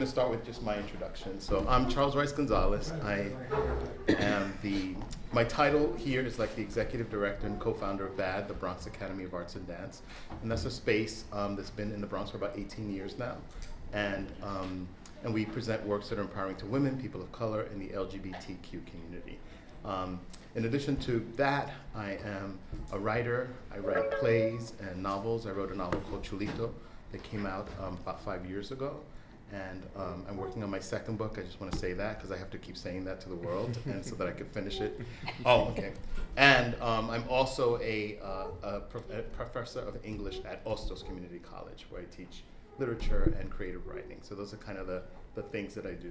to start with just my introduction. So I'm Charles Rice-Gonzalez. I am my title here is like the Executive Director and Co-Founder of BAD, the Bronx Academy of Arts and Dance. And that's a space that's been in the Bronx for about 18 years now. And we present works that are empowering to women, people of color, and the LGBTQ community. In addition to that, I am a writer. I write plays and novels. I wrote a novel called Chulito that came out about 5 years ago. And I'm working on my second book. I just want to say that because I have to keep saying that to the world and so that I can finish it. Oh, okay. And I'm also a professor of English at Ostos Community College, where I teach literature and creative writing. So those are kind of the things that I do.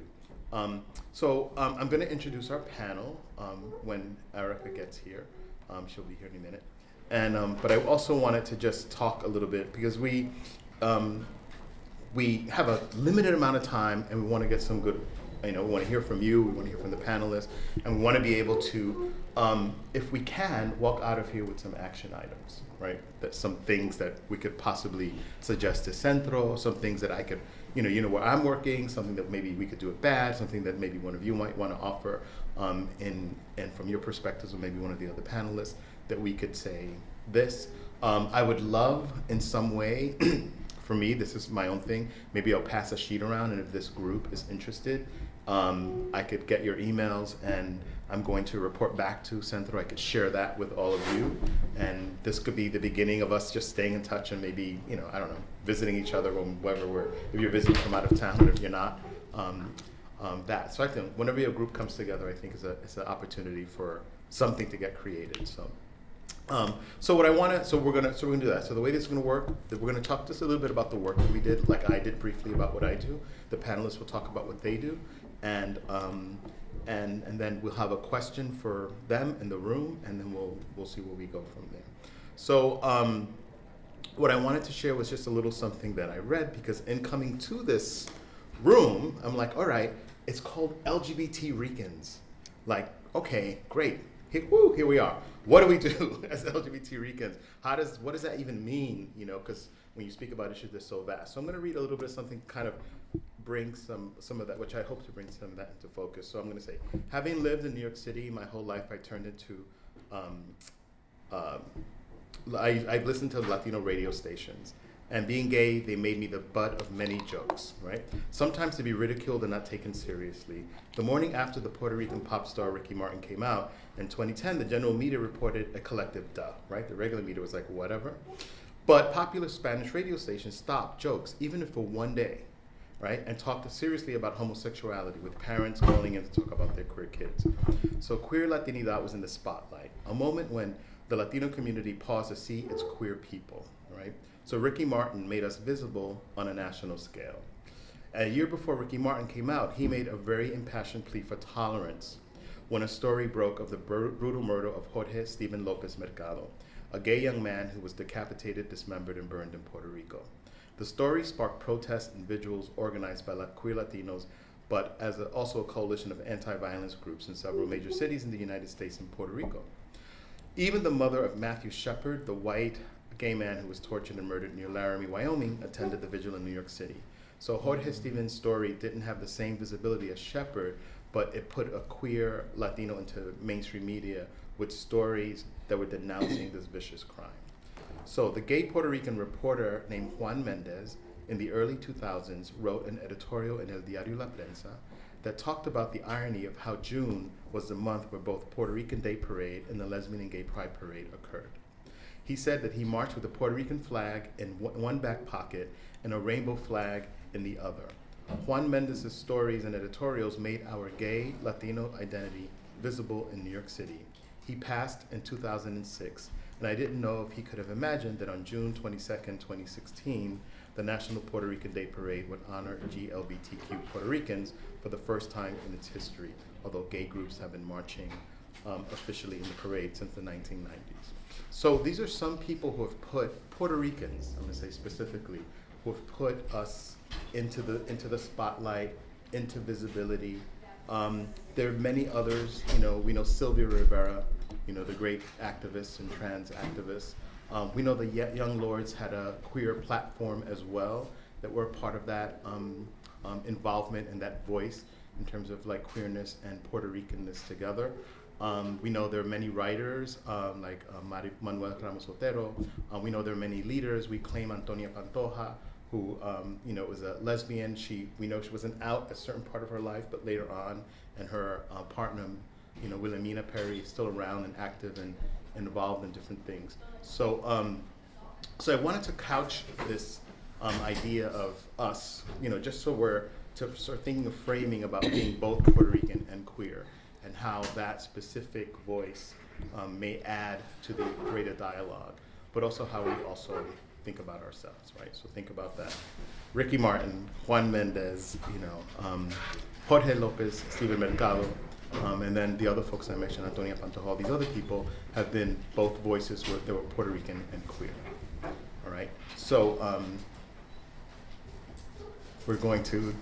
I'm going to introduce our panel when Erika gets here. She'll be here in a minute. And but I also wanted to just talk a little bit because we have a limited amount of time and we want to get some good, we want to hear from you, we want to hear from the panelists, and we want to be able to, if we can, walk out of here with some action items, right? That some things that we could possibly suggest to Centro, some things that I could, where I'm working, something that maybe we could do at BAD, something that maybe one of you might want to offer, and from your perspectives, or maybe one of the other panelists, that we could say this. I would love in some way, for me, this is my own thing, maybe I'll pass a sheet around, and if this group is interested, I could get your emails, and I'm going to report back to Centro. I could share that with all of you, and this could be the beginning of us just staying in touch and maybe, I don't know, visiting each other wherever if you're visiting from out of town, or if you're not, that. So I think whenever your group comes together, I think it's an opportunity for something to get created. So we're gonna do that. So the way this is gonna work, we're gonna talk just a little bit about the work that we did, like I did briefly about what I do. The panelists will talk about what they do, and then we'll have a question for them in the room, and then we'll see where we go from there. So what I wanted to share was just a little something that I read, because in coming to this room, I'm like, all right, it's called LGBT Ricans. Like, okay, great. Here we are. What do we do as LGBT Ricans? What does that even mean? Because when you speak about issues, they're so vast. So I'm going to read a little bit of something, kind of bring some of that, which I hope to bring some of that into focus. So I'm going to say, having lived in New York City my whole life, I turned into, I've listened to Latino radio stations. And being gay, they made me the butt of many jokes, right? Sometimes to be ridiculed and not taken seriously. The morning after the Puerto Rican pop star Ricky Martin came out, in 2010, the general media reported a collective duh, right? The regular media was like, whatever. But popular Spanish radio stations stopped jokes, even if for one day, right? And talked seriously about homosexuality, with parents calling in to talk about their queer kids. So queer Latinidad was in the spotlight, a moment when the Latino community paused to see its queer people, right? So Ricky Martin made us visible on a national scale. A year before Ricky Martin came out, he made a very impassioned plea for tolerance when a story broke of the brutal murder of Jorge Steven Lopez Mercado, a gay young man who was decapitated, dismembered, and burned in Puerto Rico. The story sparked protests and vigils organized by queer Latinos, but as also a coalition of anti-violence groups in several major cities in the United States and Puerto Rico. Even the mother of Matthew Shepard, the white gay man who was tortured and murdered near Laramie, Wyoming, attended the vigil in New York City. So Jorge Steven's story didn't have the same visibility as Shepard, but it put a queer Latino into mainstream media with stories that were denouncing this vicious crime. So the gay Puerto Rican reporter named Juan Mendez in the early 2000s wrote an editorial in El Diario La Prensa that talked about the irony of how June was the month where both Puerto Rican Day Parade and the Lesbian and Gay Pride Parade occurred. He said that he marched with a Puerto Rican flag in one back pocket and a rainbow flag in the other. Juan Mendez's stories and editorials made our gay Latino identity visible in New York City. He passed in 2006, and I didn't know if he could have imagined that on June 22nd, 2016, the National Puerto Rican Day Parade would honor LGBTQ Puerto Ricans for the first time in its history, although gay groups have been marching officially in the parade since the 1990s. So these are some people who have put Puerto Ricans, I'm gonna say specifically, who have put us into the spotlight, into visibility. There are many others, we know Sylvia Rivera, the great activist and trans activist. We know the Young Lords had a queer platform as well that were part of that involvement and that voice in terms of like queerness and Puerto Ricanness together. We know there are many writers like Manuel Ramos Otero. We know there are many leaders. We claim Antonia Pantoja, who was a lesbian. We know she wasn't out a certain part of her life, but later on, and her partner, Wilhelmina Perry, is still around and active and involved in different things. So, so I wanted to couch this idea of us, just so we're to start thinking of framing about being both Puerto Rican and queer, and how that specific voice may add to the greater dialogue, but also how we also think about ourselves, right? So think about that. Ricky Martin, Juan Mendez, Jorge Lopez, Steven Mercado, and then the other folks I mentioned, Antonia Pantoja, all these other people have been both voices that were Puerto Rican and queer, all right? So we're going to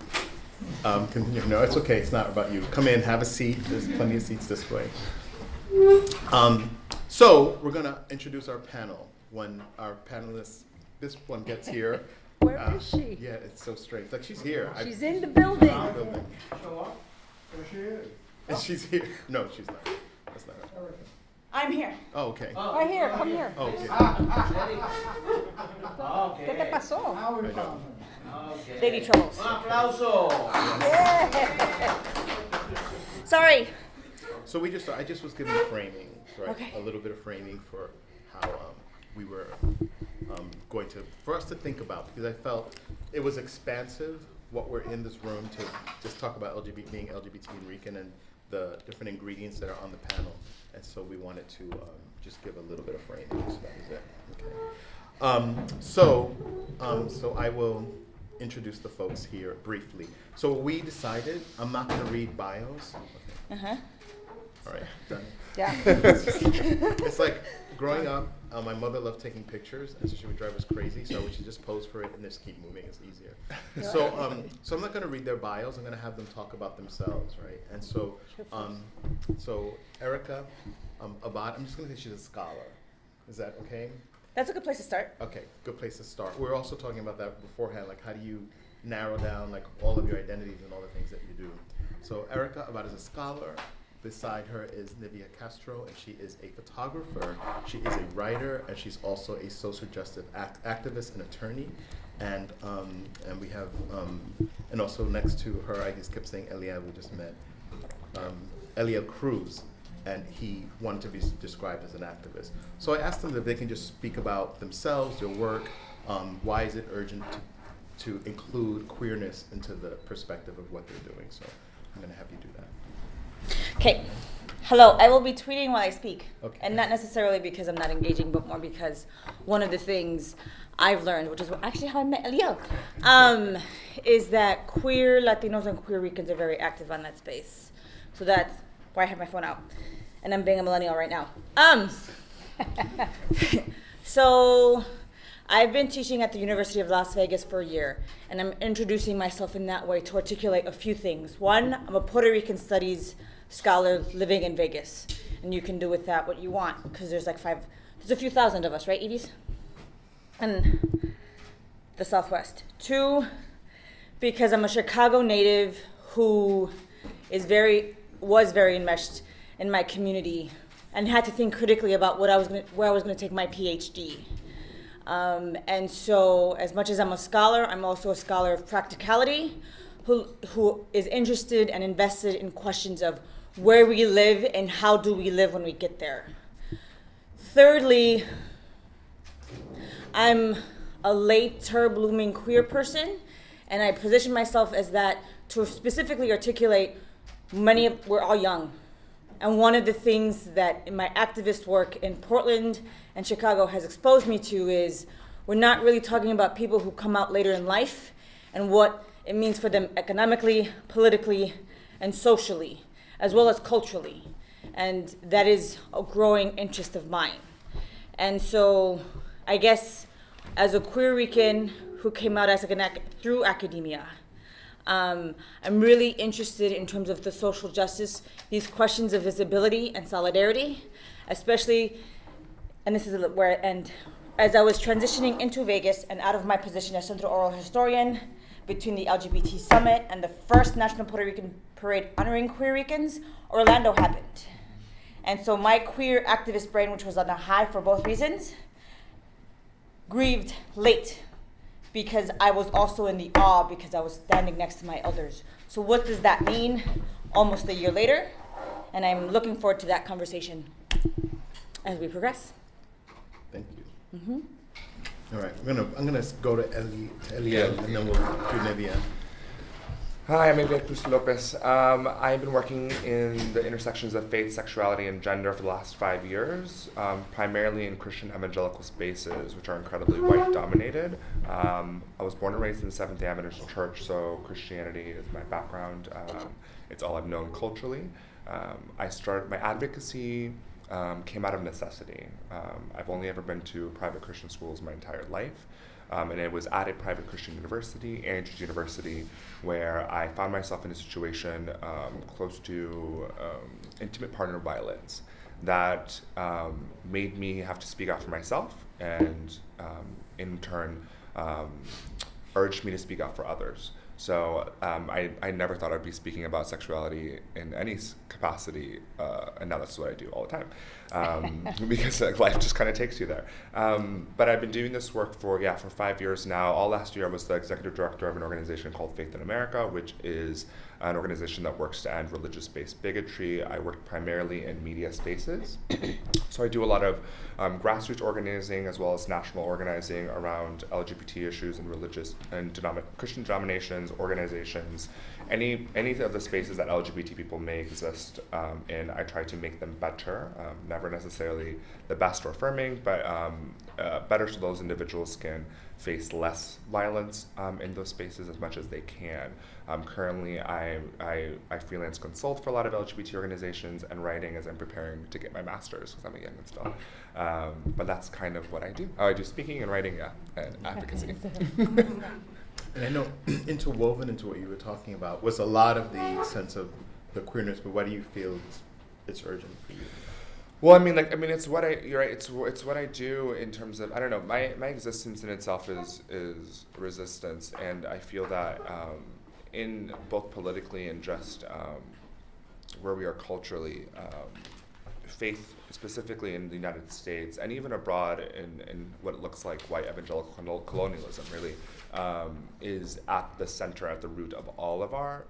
continue. No, it's okay, it's not about you. Come in, have a seat, there's plenty of seats this way. So we're gonna introduce our panel when our panelists, this one gets here. Where is she? Yeah, it's so strange. Like she's here. She's in the building. Show up? There she is. And she's here. No, she's not. That's not her. I'm here. Oh, okay. Right here, come here. Oh, okay. ¿Qué te pasó? Now we I know. found her. Baby troubles. Un aplauso. Yeah. Sorry. So I just was giving framing, right? Okay. A little bit of framing for how we were for us to think about, because I felt it was expansive what we're in this room to just talk about being LGBT and Rican and the different ingredients that are on the panel. And so we wanted to just give a little bit of framing, so that was it. Okay. So I will introduce the folks here briefly. So we decided, I'm not gonna read bios. Okay. Uh-huh. All right, done. Yeah. It's like growing up, my mother loved taking pictures, and so she would drive us crazy. So we should just pose for it and just keep moving. It's easier. So I'm not going to read their bios. I'm going to have them talk about themselves, right? And so, so Erika, Abad. I'm just going to say she's a scholar. Is that okay? That's a good place to start. Okay, good place to start. We were also talking about that beforehand. Like, how do you narrow down like all of your identities and all the things that you do? So Erika Abad is a scholar. Beside her is Nivea Castro, and she is a photographer, she is a writer, and she's also a social justice activist and attorney. And we have, and also next to her, I just kept saying Eliel, we just met, Eliel Cruz, and he wanted to be described as an activist. So I asked them if they can just speak about themselves, their work, why is it urgent to include queerness into the perspective of what they're doing. So I'm gonna have you do that. Okay. Hello. I will be tweeting while I speak. Okay. And not necessarily because I'm not engaging, but more because one of the things I've learned, which is actually how I met Eliel, is that queer Latinos and queer Ricans are very active on that space. So that's why I have my phone out. And I'm being a millennial right now. So I've been teaching at the University of Las Vegas for a year, and I'm introducing myself in that way to articulate a few things. One, I'm a Puerto Rican studies scholar living in Vegas, and you can do with that what you want, because there's a few thousand of us, right, Edie's? And the Southwest. Two, because I'm a Chicago native who was very enmeshed in my community and had to think critically about where I was going to take my PhD. And so, as much as I'm a scholar, I'm also a scholar of practicality, who is interested and invested in questions of where we live and how do we live when we get there. Thirdly, I'm a later blooming queer person, and I position myself as that to specifically articulate we're all young. And one of the things that in my activist work in Portland and Chicago has exposed me to is we're not really talking about people who come out later in life and what it means for them economically, politically, and socially, as well as culturally. And that is a growing interest of mine. And so I guess as a queer Rican who came out as through academia, I'm really interested in terms of the social justice, these questions of visibility and solidarity, especially, and this is where, and as I was transitioning into Vegas and out of my position as Centro oral historian, between the LGBT Summit and the first National Puerto Rican Parade honoring queer Ricans, Orlando happened. And so my queer activist brain, which was on a high for both reasons, grieved late because I was also in the awe because I was standing next to my elders. So what does that mean almost a year later? And I'm looking forward to that conversation as we progress. Thank you. Mm-hmm. All right, I'm gonna go to Eliel, and then we'll do Nivea. Hi, I'm Yvette Lopez. I've been working in the intersections of faith, sexuality, and gender for the last 5 years, primarily in Christian evangelical spaces, which are incredibly white-dominated. I was born and raised in the Seventh-day Adventist Church, so Christianity is my background. It's all I've known culturally. My advocacy came out of necessity. I've only ever been to private Christian schools my entire life. And it was at a private Christian university, Andrews University, where I found myself in a situation close to intimate partner violence that made me have to speak out for myself and in turn urged me to speak out for others. So I never thought I'd be speaking about sexuality in any capacity, and now that's what I do all the time, because life just kind of takes you there. But I've been doing this work for 5 years now. All last year I was the executive director of an organization called Faith in America, which is an organization that works to end religious-based bigotry. I work primarily in media spaces. So I do a lot of grassroots organizing as well as national organizing around LGBT issues and religious and Christian denominations, organizations, any of the spaces that LGBT people may exist in. I try to make them better, never necessarily the best or affirming, but better so those individuals can face less violence in those spaces as much as they can. Currently, I freelance consult for a lot of LGBT organizations and writing as I'm preparing to get my master's because I'm a young and still. But that's kind of what I do. I do speaking and writing, and advocacy. And I know interwoven into what you were talking about was a lot of the sense of the queerness, but why do you feel it's urgent for you? Well, it's what you're right. It's what I do in terms of, I don't know, my existence in itself is resistance, and I feel that in both politically and just where we are culturally, faith specifically in the United States and even abroad in what looks like white evangelical colonialism really is at the center, at the root of all of our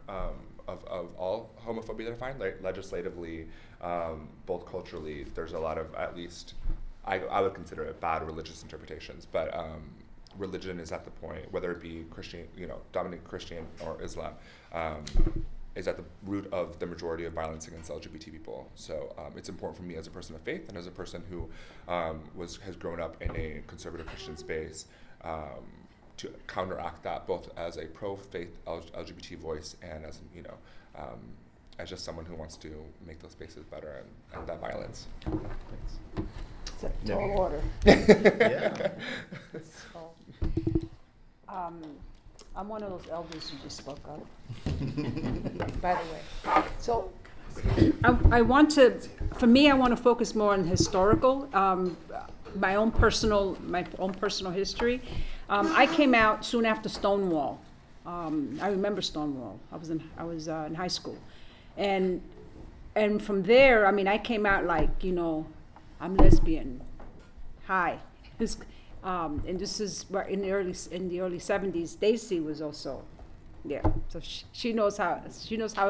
of all homophobia that I find, legislatively, both culturally. There's a lot of, at least I would consider it bad religious interpretations, but religion is at the point, whether it be Christian, dominant Christian or Islam, is at the root of the majority of violence against LGBT people. So it's important for me as a person of faith and as a person who has grown up in a conservative Christian space to counteract that, both as a pro-faith LGBT voice and as as just someone who wants to make those spaces better and that violence. Thanks. It's a tall order. Yeah. So, I'm one of those elders who just spoke up, by the way. So I want to focus more on historical, my own personal history. I came out soon after Stonewall. I remember Stonewall. I was in high school, and from there, I came out like, I'm lesbian. Hi. And this is where in the early 70s. Daisy was also, so she knows how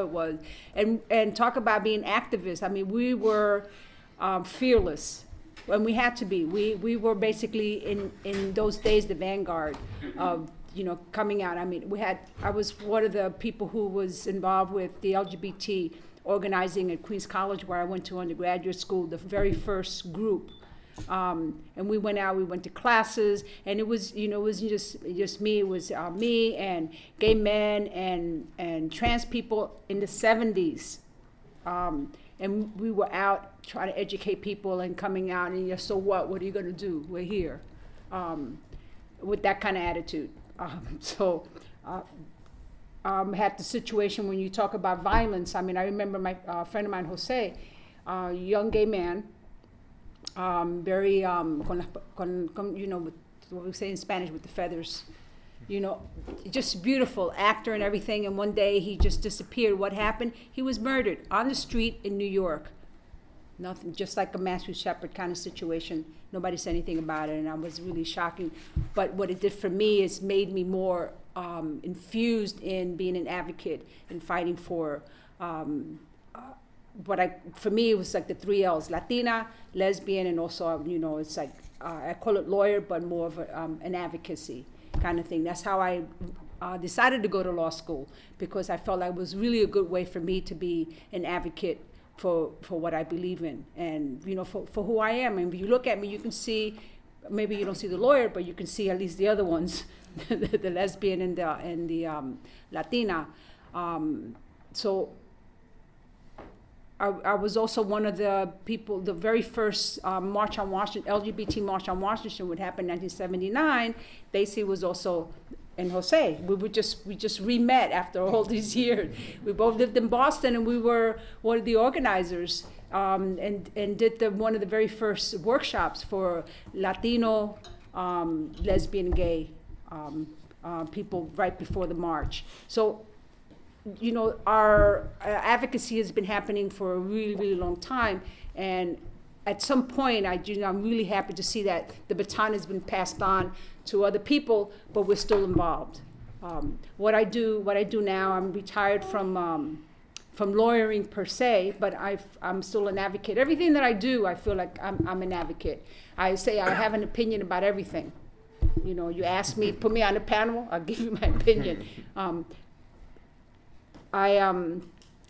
it was, and talk about being activists. We were fearless, and we had to be. We were basically in those days the vanguard of coming out. I was one of the people who was involved with the LGBT organizing at Queens College, where I went to undergraduate school, the very first group. And we went out, we went to classes, and it was just me. It was me and gay men and trans people in the 70s. And we were out trying to educate people and coming out and so what are you going to do? We're here. With that kind of attitude. Had the situation when you talk about violence. I remember my friend of mine, Jose, young gay man, very with what we say in Spanish, with the feathers, you know, just beautiful actor and everything. And one day he just disappeared. What happened? He was murdered on the street in New York. Nothing, just like a Matthew Shepard kind of situation. Nobody said anything about it, and I was really shocking. But what it did for me is made me more infused in being an advocate and fighting for for me, it was like the 3 L's: Latina, lesbian, and also, you know, it's like, I call it lawyer, but more of an advocacy kind of thing. That's how I decided to go to law school, because I felt like it was really a good way for me to be an advocate for what I believe in, and, you know, for who I am. And if you look at me, you can see, maybe you don't see the lawyer, but you can see at least the other ones, the lesbian and the Latina. So I was also one of the people, the very first March on Washington, LGBT March on Washington would happen in 1979. Daisy was also, and Jose, we just re-met after all these years. We both lived in Boston, and we were one of the organizers, and did one of the very first workshops for Latino, lesbian, gay people right before the march. So, you know, our advocacy has been happening for a really, really long time, and at some point, I'm really happy to see that the baton has been passed on to other people, but we're still involved. What I do now, I'm retired from lawyering per se, but I'm still an advocate. Everything that I do, I feel like I'm an advocate. I say I have an opinion about everything. You know, you ask me, put me on a panel, I'll give you my opinion.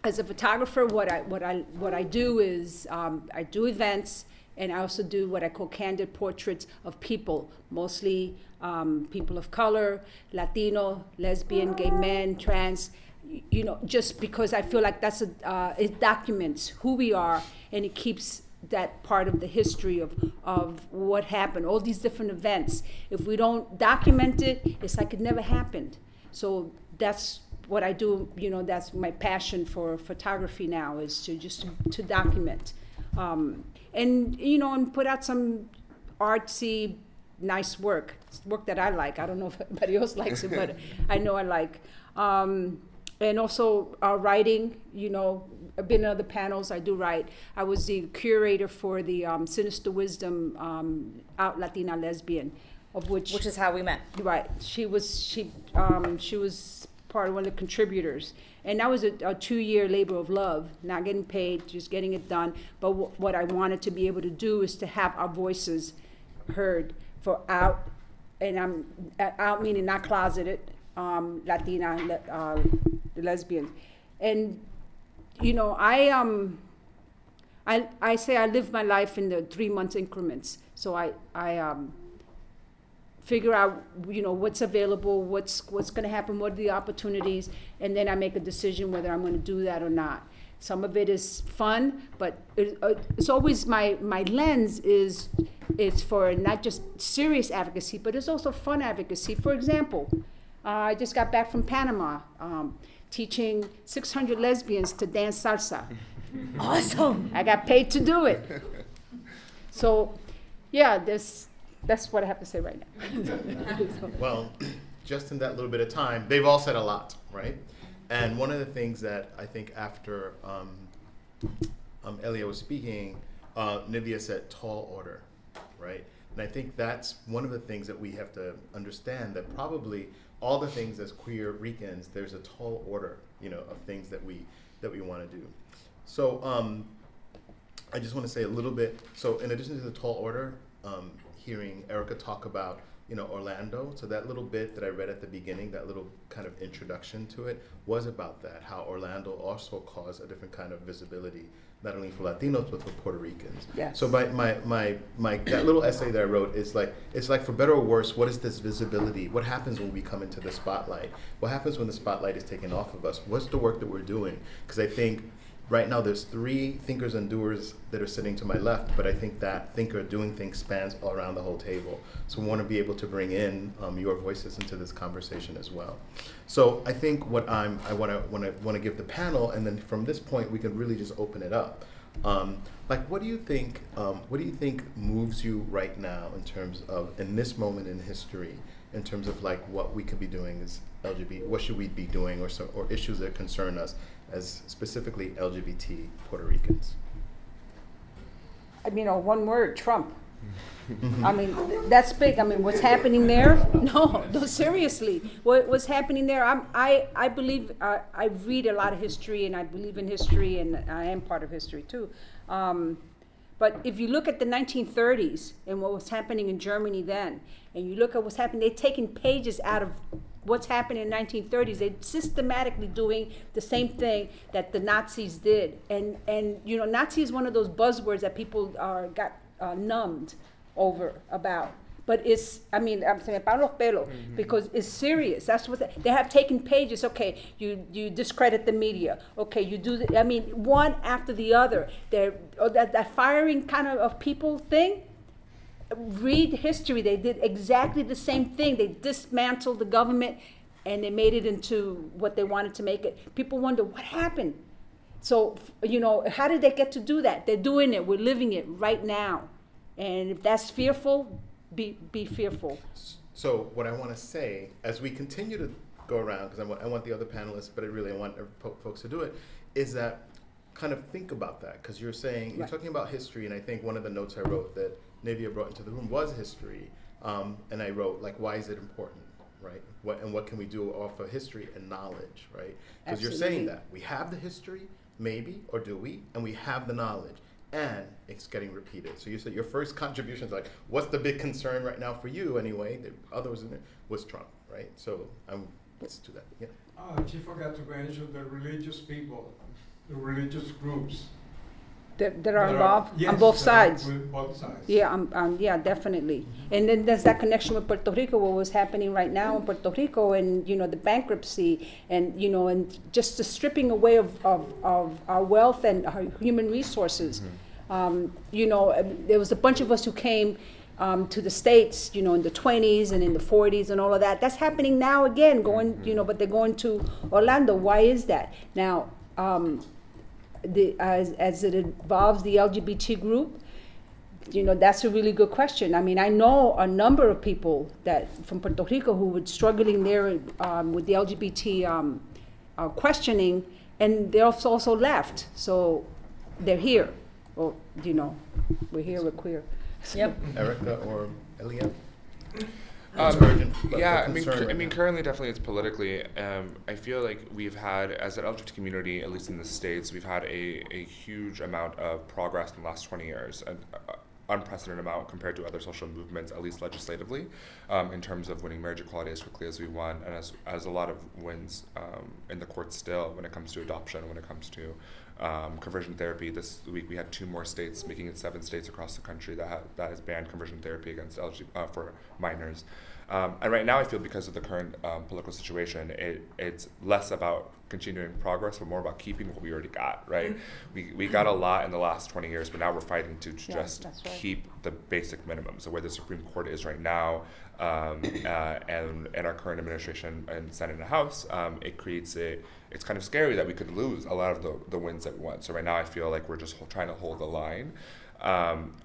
As a photographer, what I do is I do events, and I also do what I call candid portraits of people, mostly people of color, Latino, lesbian, gay men, trans. You know, just because I feel like it documents who we are, and it keeps that part of the history of what happened, all these different events. If we don't document it, it's like it never happened. So that's what I do. You know, that's my passion for photography now, is to document, and, you know, and put out some artsy, nice work that I like. I don't know if anybody else likes it, but I know I like. And also writing, you know, I've been in other panels, I do write. I was the curator for the Sinister Wisdom Out Latina Lesbian, of which Which is how we met. right, she was part of one of the contributors. And that was a 2-year labor of love, not getting paid, just getting it done. But what I wanted to be able to do is to have our voices heard for out, and I'm out meaning not closeted, Latina, lesbians. And, you know, I say I live my life in the 3-month increments. So I figure out, you know, what's available, what's going to happen, what are the opportunities, and then I make a decision whether I'm going to do that or not. Some of it is fun, but it's always my lens is for not just serious advocacy, but it's also fun advocacy. For example, I just got back from Panama, teaching 600 lesbians to dance salsa. Awesome. I got paid to do it. So, yeah, that's what I have to say right now. Well, just in that little bit of time, they've all said a lot, right? And one of the things that I think after Eliel was speaking, Nivea said tall order, right? And I think that's one of the things that we have to understand, that probably all the things as queer Ricans, there's a tall order, you know, of things that we want to do. So I just want to say a little bit. So in addition to the tall order, hearing Erika talk about, you know, Orlando, so that little bit that I read at the beginning, that little kind of introduction to it, was about that, how Orlando also caused a different kind of visibility, not only for Latinos, but for Puerto Ricans. Yes. So my that little essay that I wrote is like, it's like, for better or worse, what is this visibility? What happens when we come into the spotlight? What happens when the spotlight is taken off of us? What's the work that we're doing? Because I think right now there's 3 thinkers and doers that are sitting to my left, but I think that thinker doing things spans all around the whole table. So we want to be able to bring in your voices into this conversation as well. So I think what I want to give the panel, and then from this point we can really just open it up. Like, what do you think? What do you think moves you right now in terms of in this moment in history, in terms of like what we could be doing as LGBT? What should we be doing, or issues that concern us as specifically LGBT Puerto Ricans? I mean, one word, Trump. I mean, that's big. I mean, what's happening there? No, seriously. What's happening there? I believe, I read a lot of history, and I believe in history, and I am part of history too. But if you look at the 1930s and what was happening in Germany then, and you look at what's happening, they're taking pages out of what's happening in the 1930s. They're systematically doing the same thing that the Nazis did. And you know, Nazi is one of those buzzwords that people got numbed over about. But it's, I mean, se me paran los pelos, because it's serious. That's what they have taken pages. Okay, you discredit the media. Okay, you do, I mean, one after the other. That firing kind of people thing, read history. They did exactly the same thing. They dismantled the government and they made it into what they wanted to make it. People wonder what happened. So, you know, how did they get to do that? They're doing it. We're living it right now. And if that's fearful, be fearful. So what I want to say, as we continue to go around, because I want the other panelists, but I want folks to do it, is that kind of think about that, because you're saying, you're talking about history, and I think one of the notes I wrote that Nivea brought into the room was history, and I wrote, like, why is it important, right? What can we do off of history and knowledge, right? Because you're saying that we have the history, maybe, or do we? And we have the knowledge, and it's getting repeated. So you said your first contribution is like, what's the big concern right now for you anyway? The others in it was Trump, right? So let's do that. Yeah. She forgot to mention the religious people, the religious groups. That are involved on both sides. With both sides. Yeah, yeah, definitely. And then there's that connection with Puerto Rico, what was happening right now in Puerto Rico, and you know the bankruptcy, and you know, and just the stripping away of our wealth and our human resources. You know, there was a bunch of us who came to the States, you know, in the 20s and in the 40s and all of that. That's happening now again, you know, but they're going to Orlando. Why is that? Now, as it involves the LGBT group, you know, that's a really good question. I mean, I know a number of people that from Puerto Rico who were struggling there with the LGBT questioning, and they also left. So they're here. Or, you know, we're here, we're queer. Yep. Erika or Eliel? Yeah, I mean, currently, definitely, it's politically. I feel like we've had, as an LGBT community, at least in the States, we've had a huge amount of progress in the last 20 years, an unprecedented amount compared to other social movements, at least legislatively, in terms of winning marriage equality as quickly as we won, and as a lot of wins in the courts still when it comes to adoption, when it comes to conversion therapy. This week we had 2 more states, making it 7 states across the country that has banned conversion therapy against for minors. And right now I feel because of the current political situation, it's less about continuing progress, but more about keeping what we already got, right? We got a lot in the last 20 years, but now we're fighting to just keep the basic minimum. So where the Supreme Court is right now, and our current administration and Senate and House, it's kind of scary that we could lose a lot of the wins that we want. So right now I feel like we're just trying to hold the line.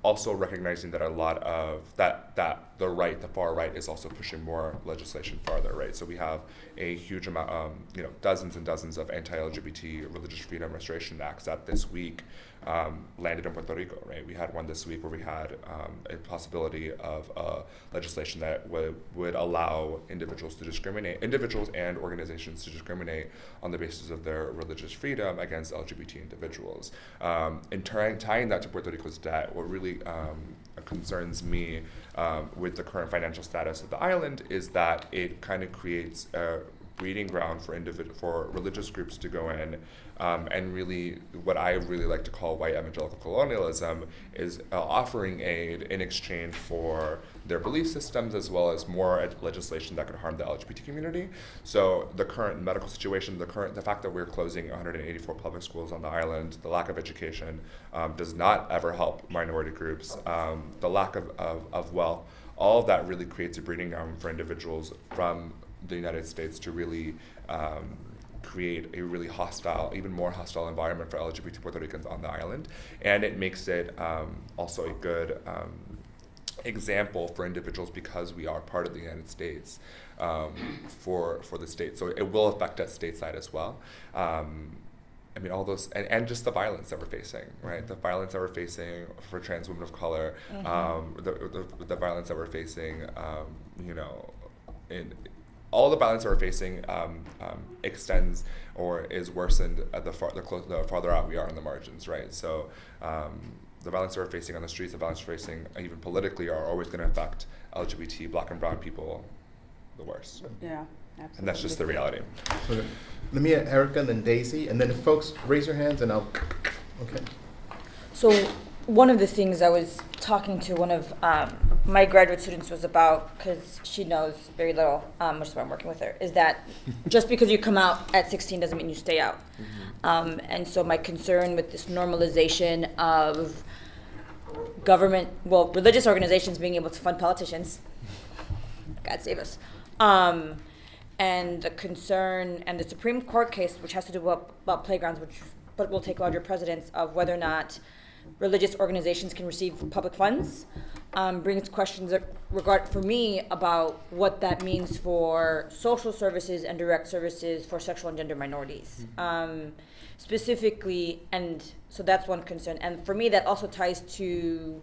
Also recognizing that a lot of that the far right is also pushing more legislation farther, right? So we have a huge amount, dozens and dozens of anti-LGBT religious freedom restoration acts that this week landed in Puerto Rico, right? We had one this week where we had a possibility of legislation that would allow individuals and organizations to discriminate on the basis of their religious freedom against LGBT individuals. And tying that to Puerto Rico's debt, what really concerns me with the current financial status of the island is that it kind of creates a breeding ground for religious groups to go in and really what I really like to call white evangelical colonialism is offering aid in exchange for their belief systems as well as more legislation that could harm the LGBT community. So the current medical situation, the fact that we're closing 184 public schools on the island, the lack of education does not ever help minority groups, the lack of wealth, all of that really creates a breeding ground for individuals from the United States to really create a really hostile, even more hostile environment for LGBT Puerto Ricans on the island. And it makes it also a good example for individuals because we are part of the United States for the state. So it will affect us stateside as well. I mean, all those, and just the violence that we're facing, right? The violence that we're facing for trans women of color, the violence that we're facing, you know, in all the violence that we're facing extends or is worsened at the farther out we are on the margins, right? So the violence that we're facing on the streets, the violence we're facing even politically are always going to affect LGBT, Black and brown people the worst. Yeah, absolutely. And that's just the reality. So let me at Erika and then Daisy, and then if folks raise your hands and I'll, okay. So one of the things I was talking to one of my graduate students was about, because she knows very little, which is why I'm working with her, is that just because you come out at 16 doesn't mean you stay out. And so my concern with this normalization of government, well, religious organizations being able to fund politicians, God save us, and the concern and the Supreme Court case, which has to do about playgrounds, but will take larger precedence of whether or not religious organizations can receive public funds, brings questions for me about what that means for social services and direct services for sexual and gender minorities. Specifically, and so that's one concern. And for me, that also ties to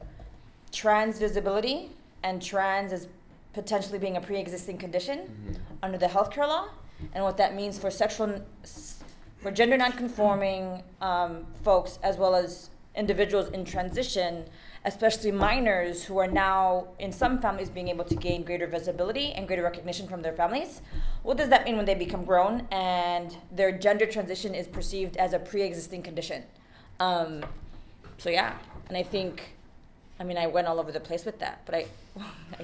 trans visibility and trans as potentially being a pre-existing condition under the healthcare law, and what that means for for gender non-conforming folks, as well as individuals in transition, especially minors who are now in some families being able to gain greater visibility and greater recognition from their families. What does that mean when they become grown and their gender transition is perceived as a pre-existing condition? So yeah, and I think, I mean, I went all over the place with that, but I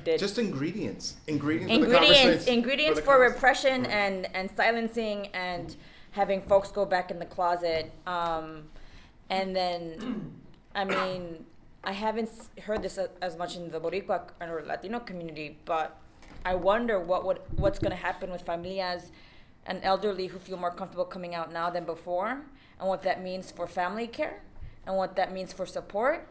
did. Just ingredients for the conversation. Ingredients for repression and silencing and having folks go back in the closet. And then, I mean, I haven't heard this as much in the Boricua or Latino community, but I wonder what's going to happen with familias and elderly who feel more comfortable coming out now than before, and what that means for family care, and what that means for support.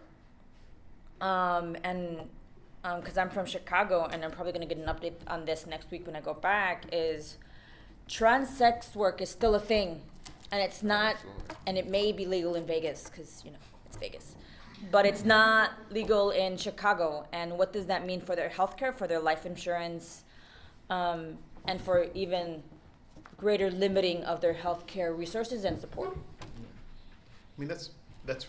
Because I'm from Chicago, and I'm probably going to get an update on this next week when I go back, is trans sex work is still a thing. And it's not, and it may be legal in Vegas, because, you know, it's Vegas. But it's not legal in Chicago. And what does that mean for their healthcare, for their life insurance, and for even greater limiting of their healthcare resources and support? I mean, that's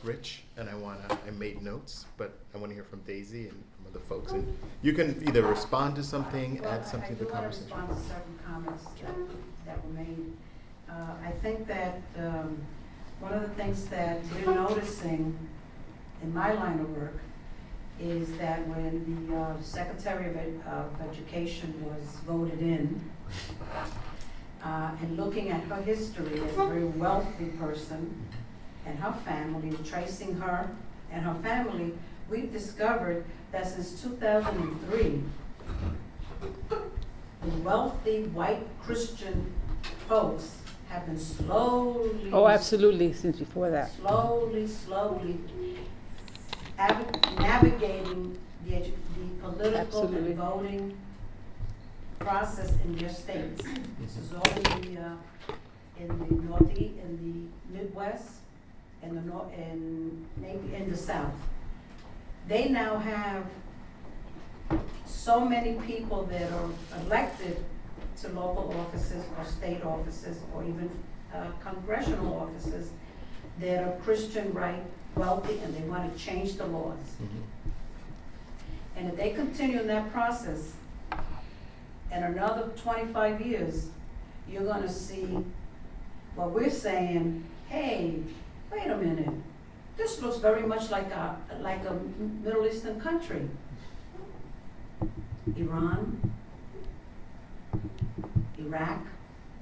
rich, and I made notes, but I want to hear from Daisy and from other folks. And you can either respond to something, add something to the conversation. I do want to respond to certain comments that were made. I think that one of the things that we're noticing in my line of work is that when the Secretary of Education was voted in, and looking at her history as a very wealthy person and her family, tracing her and her family, we've discovered that since 2003, the wealthy white Christian folks have been slowly. Oh, absolutely, since before that. Slowly navigating the political Absolutely. and voting process in their states. This is all in the Northeast, in the Midwest, and maybe in the South. They now have so many people that are elected to local offices or state offices or even congressional offices that are Christian right, wealthy, and they want to change the laws. And if they continue in that process, in another 25 years, you're going to see what we're saying, hey, wait a minute, this looks very much like a Middle Eastern country. Iran, Iraq,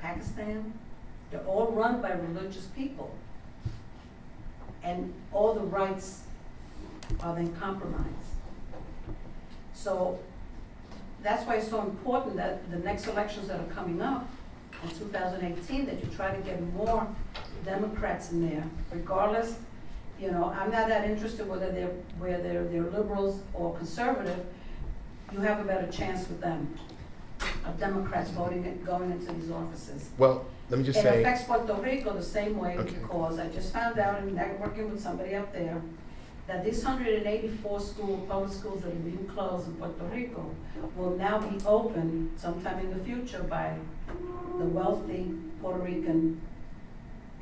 Pakistan, they're all run by religious people. And all the rights are then compromised. So that's why it's so important that the next elections that are coming up, in 2018 that you try to get more Democrats in there, regardless. You know, I'm not that interested whether they're liberals or conservative. You have a better chance with them, of Democrats going into these offices. Well, let me just It say, affects Puerto Rico the same way Okay. because I just found out, and working with somebody up there, that these 184 public schools that are being closed in Puerto Rico will now be open sometime in the future by the wealthy Puerto Rican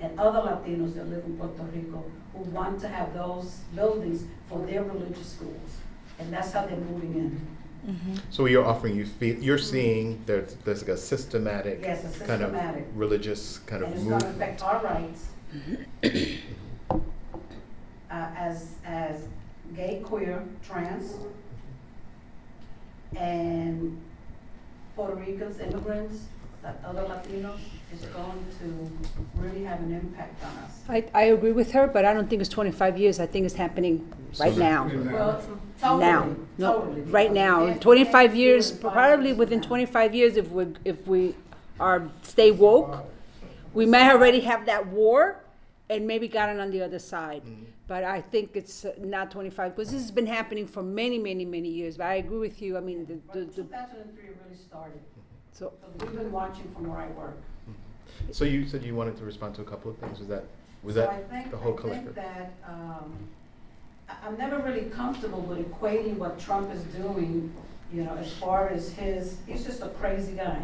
and other Latinos that live in Puerto Rico who want to have those buildings for their religious schools. And that's how they're moving in. so you're offering, you're seeing there's like a systematic Yes, a kind of systematic. religious kind And of it's gonna move. affect our rights as gay, queer, trans, and Puerto Ricans, immigrants, other Latinos, is going to really have an impact on us. I agree with her, but I don't think it's 25 years. I think it's happening right So- now. Well, Now, totally, no, totally. right now, because 25 we years, can't do it in 5 probably years within from now. 25 years, if we stay woke, we might already have that war and maybe gotten on the other side. But I think it's not 25, because this has been happening for many, many, many years. But I agree with you. I mean, Well, 2003 it really started, so, because we've been watching from where I work. So you said you wanted to respond to a couple of things. Was So that I think- the whole I collective? think that, I'm never really comfortable with equating what Trump is doing, you know, as far as he's just a crazy guy.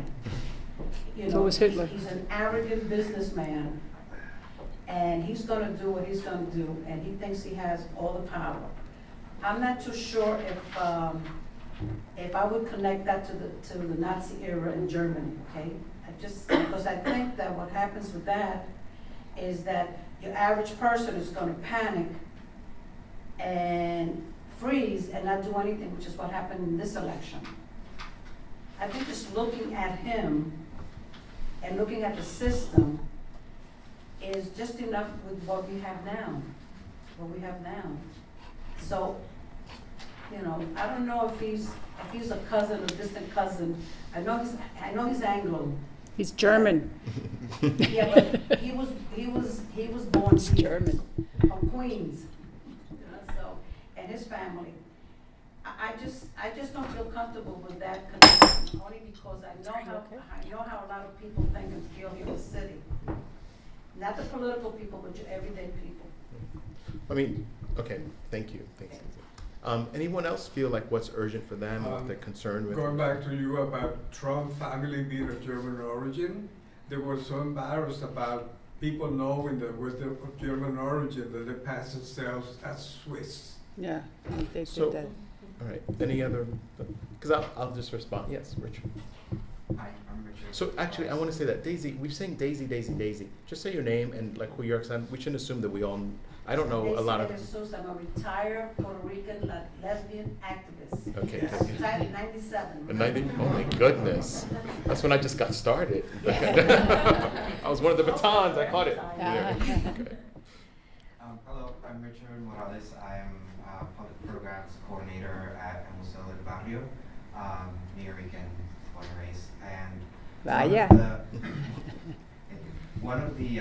You So know, was Hitler. He's an arrogant businessman, and he's gonna do what he's gonna do, and he thinks he has all the power. I'm not too sure if I would connect that to the Nazi era in Germany, okay? Because I think that what happens with that is that your average person is gonna panic and freeze and not do anything, which is what happened in this election. I think just looking at him and looking at the system is just enough with what we have now. So, you know, I don't know if he's a cousin, a distant cousin. I know he's Anglo. he's German. Yeah, but he was born He's here, German. from Queens, you know, so, and his family. I just don't feel comfortable with that connection, only because I know how a lot of people think and feel here in the city. Not the political people, but your everyday people. I mean, okay, thank you. Thanks. Anyone else feel like what's urgent for them, what they're concerned with? Going back to you about Trump family being of German origin, they were so embarrassed about people knowing that with the of German origin that they pass themselves as Swiss. Yeah, they So- did that. All right, any other, because I'll just respond. Yes, Richard. Hi, I'm Richard. So actually, I want to say that Daisy, we're saying Daisy, Daisy, Daisy. Just say your name and like who you're, 'cause we shouldn't assume that we all, I don't know a lot of. I'm a retired Puerto Rican lesbian activist. Okay, Yes. thank you. Retired in '97. And 90, oh my goodness, that's when I just got started. I was one of the batons, I caught it. Yeah. Okay. Hello, I'm Richard Morales. I am Public Programs Coordinator at El Museo del Barrio, New Rican born and raised. And Vaya. one of the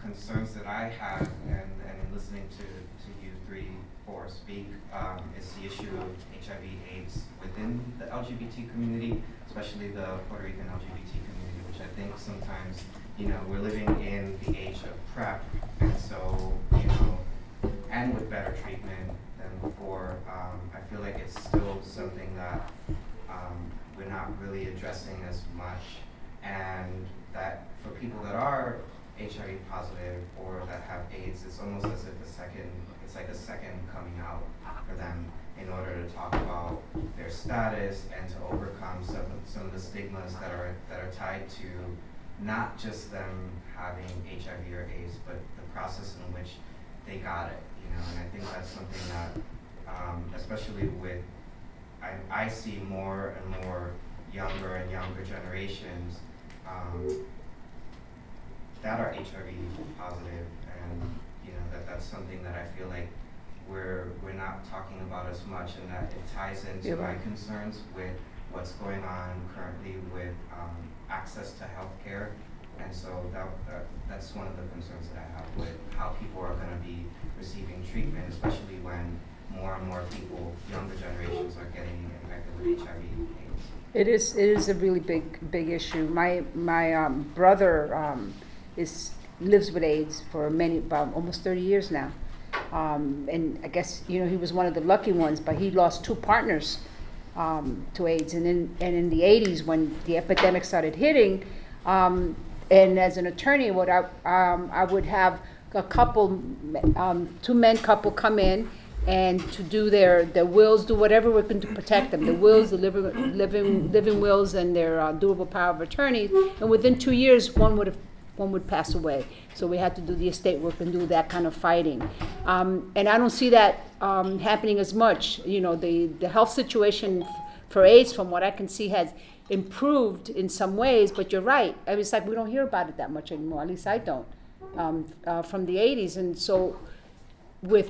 concerns that I have, and in listening to you four speak, is the issue of HIV/AIDS within the LGBT community, especially the Puerto Rican LGBT community, which I think sometimes, you know, we're living in the age of PrEP, and so, you know, and with better treatment than before, I feel like it's still something that we're not really addressing as much, and that for people that are HIV positive or that have AIDS, it's almost as if it's like a second coming out for them in order to talk about their status and to overcome some of the stigmas that are tied to not just them having HIV or AIDS, but the process in which they got it, you know. And I think that's something that, especially with, I see more and more younger and younger generations that are HIV positive, and you know that's something that I feel like we're not talking about as much, and that it ties into my concerns with what's going on currently with access to healthcare. And so that's one of the concerns that I have with how people are going to be receiving treatment, especially when more and more people, younger generations, are getting infected with HIV/AIDS. It is a really big issue. My brother lives with AIDS for about almost 30 years now, and I guess he was one of the lucky ones, but he lost 2 partners to AIDS, and in the 80s when the epidemic started hitting, and as an attorney, what I would have a couple, 2 men couple come in and to do their wills, do whatever we can to protect them. The wills, the living wills, and their durable power of attorney. And within 2 years, one would pass away. So we had to do the estate work and do that kind of fighting. And I don't see that happening as much. The health situation for AIDS, from what I can see, has improved in some ways. But you're right. I mean, it's like we don't hear about it that much anymore. At least I don't. From the 80s, and so. With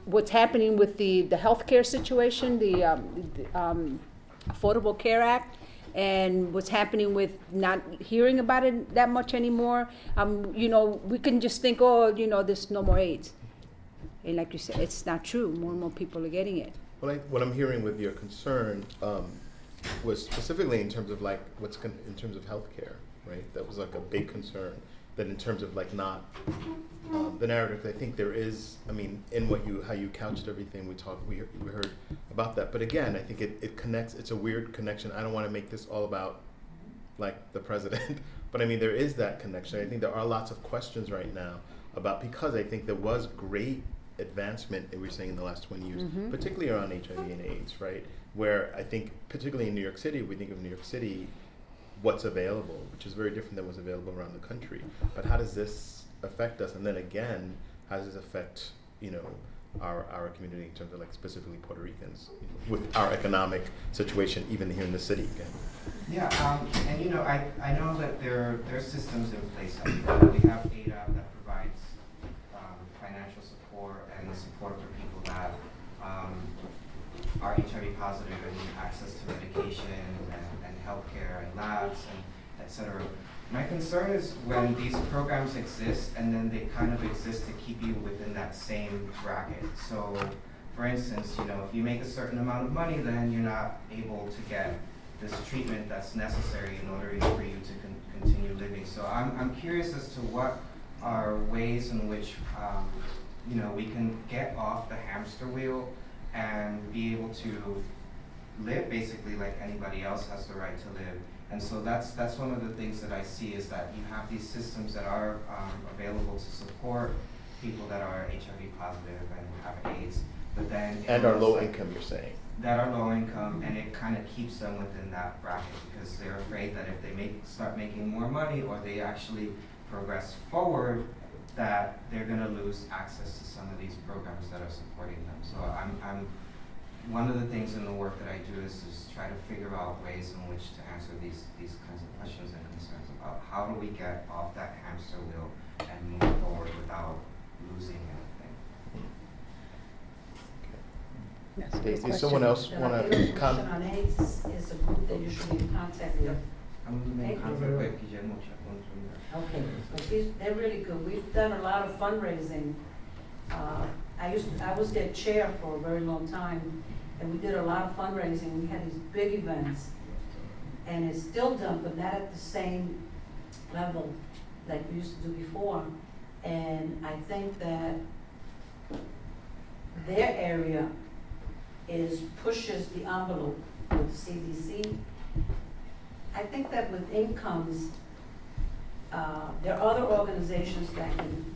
what's happening with the healthcare situation, the Affordable Care Act, and what's happening with not hearing about it that much anymore, we can just think, there's no more AIDS. And like you said, it's not true. More and more people are getting it. Well, what I'm hearing with your concern was specifically in terms of in terms of healthcare, right? That was like a big concern. That in terms of not the narrative, I think there is. I mean, in how you couched everything, we heard about that. But again, I think it connects. It's a weird connection. I don't want to make this all about the president, but I mean there is that connection. I think there are lots of questions right now because I think there was great advancement, we're saying, in the last 20 years, particularly around HIV and AIDS, right? Where I think, particularly in New York City, we think of New York City, what's available, which is very different than what's available around the country. But how does this affect us? And then again, how does this affect, our community in terms of specifically Puerto Ricans with our economic situation, even here in the city again? Yeah, and I know that there are systems in place. We have data that provides financial support and support for people that are HIV positive and need access to medication and healthcare and labs and et cetera. My concern is when these programs exist and then they kind of exist to keep you within that same bracket. So, for instance, if you make a certain amount of money, then you're not able to get this treatment that's necessary in order for you to continue living. So I'm curious as to what are ways in which we can get off the hamster wheel and be able to live basically like anybody else has the right to live. And so that's one of the things that I see is that you have these systems that are available to support people that are HIV positive and have AIDS, but then and are low income, you're saying. That are low income, and it kind of keeps them within that bracket because they're afraid that if they start making more money or they actually progress forward, that they're going to lose access to some of these programs that are supporting them. So I'm one of the things in the work that I do is try to figure out ways in which to answer these kinds of questions and concerns about how do we get off that hamster wheel and move forward without losing anything. That's a good Does question. someone else want to Commission comment? on AIDS is a group that you should be in contact with. I'm in contact with Guillermo Chapon. Okay, but they're really good. We've done a lot of fundraising. I was their chair for a very long time, and we did a lot of fundraising. We had these big events, and it's still done, but not at the same level like we used to do before. And I think that their area pushes the envelope with the CDC. I think that with incomes, there are other organizations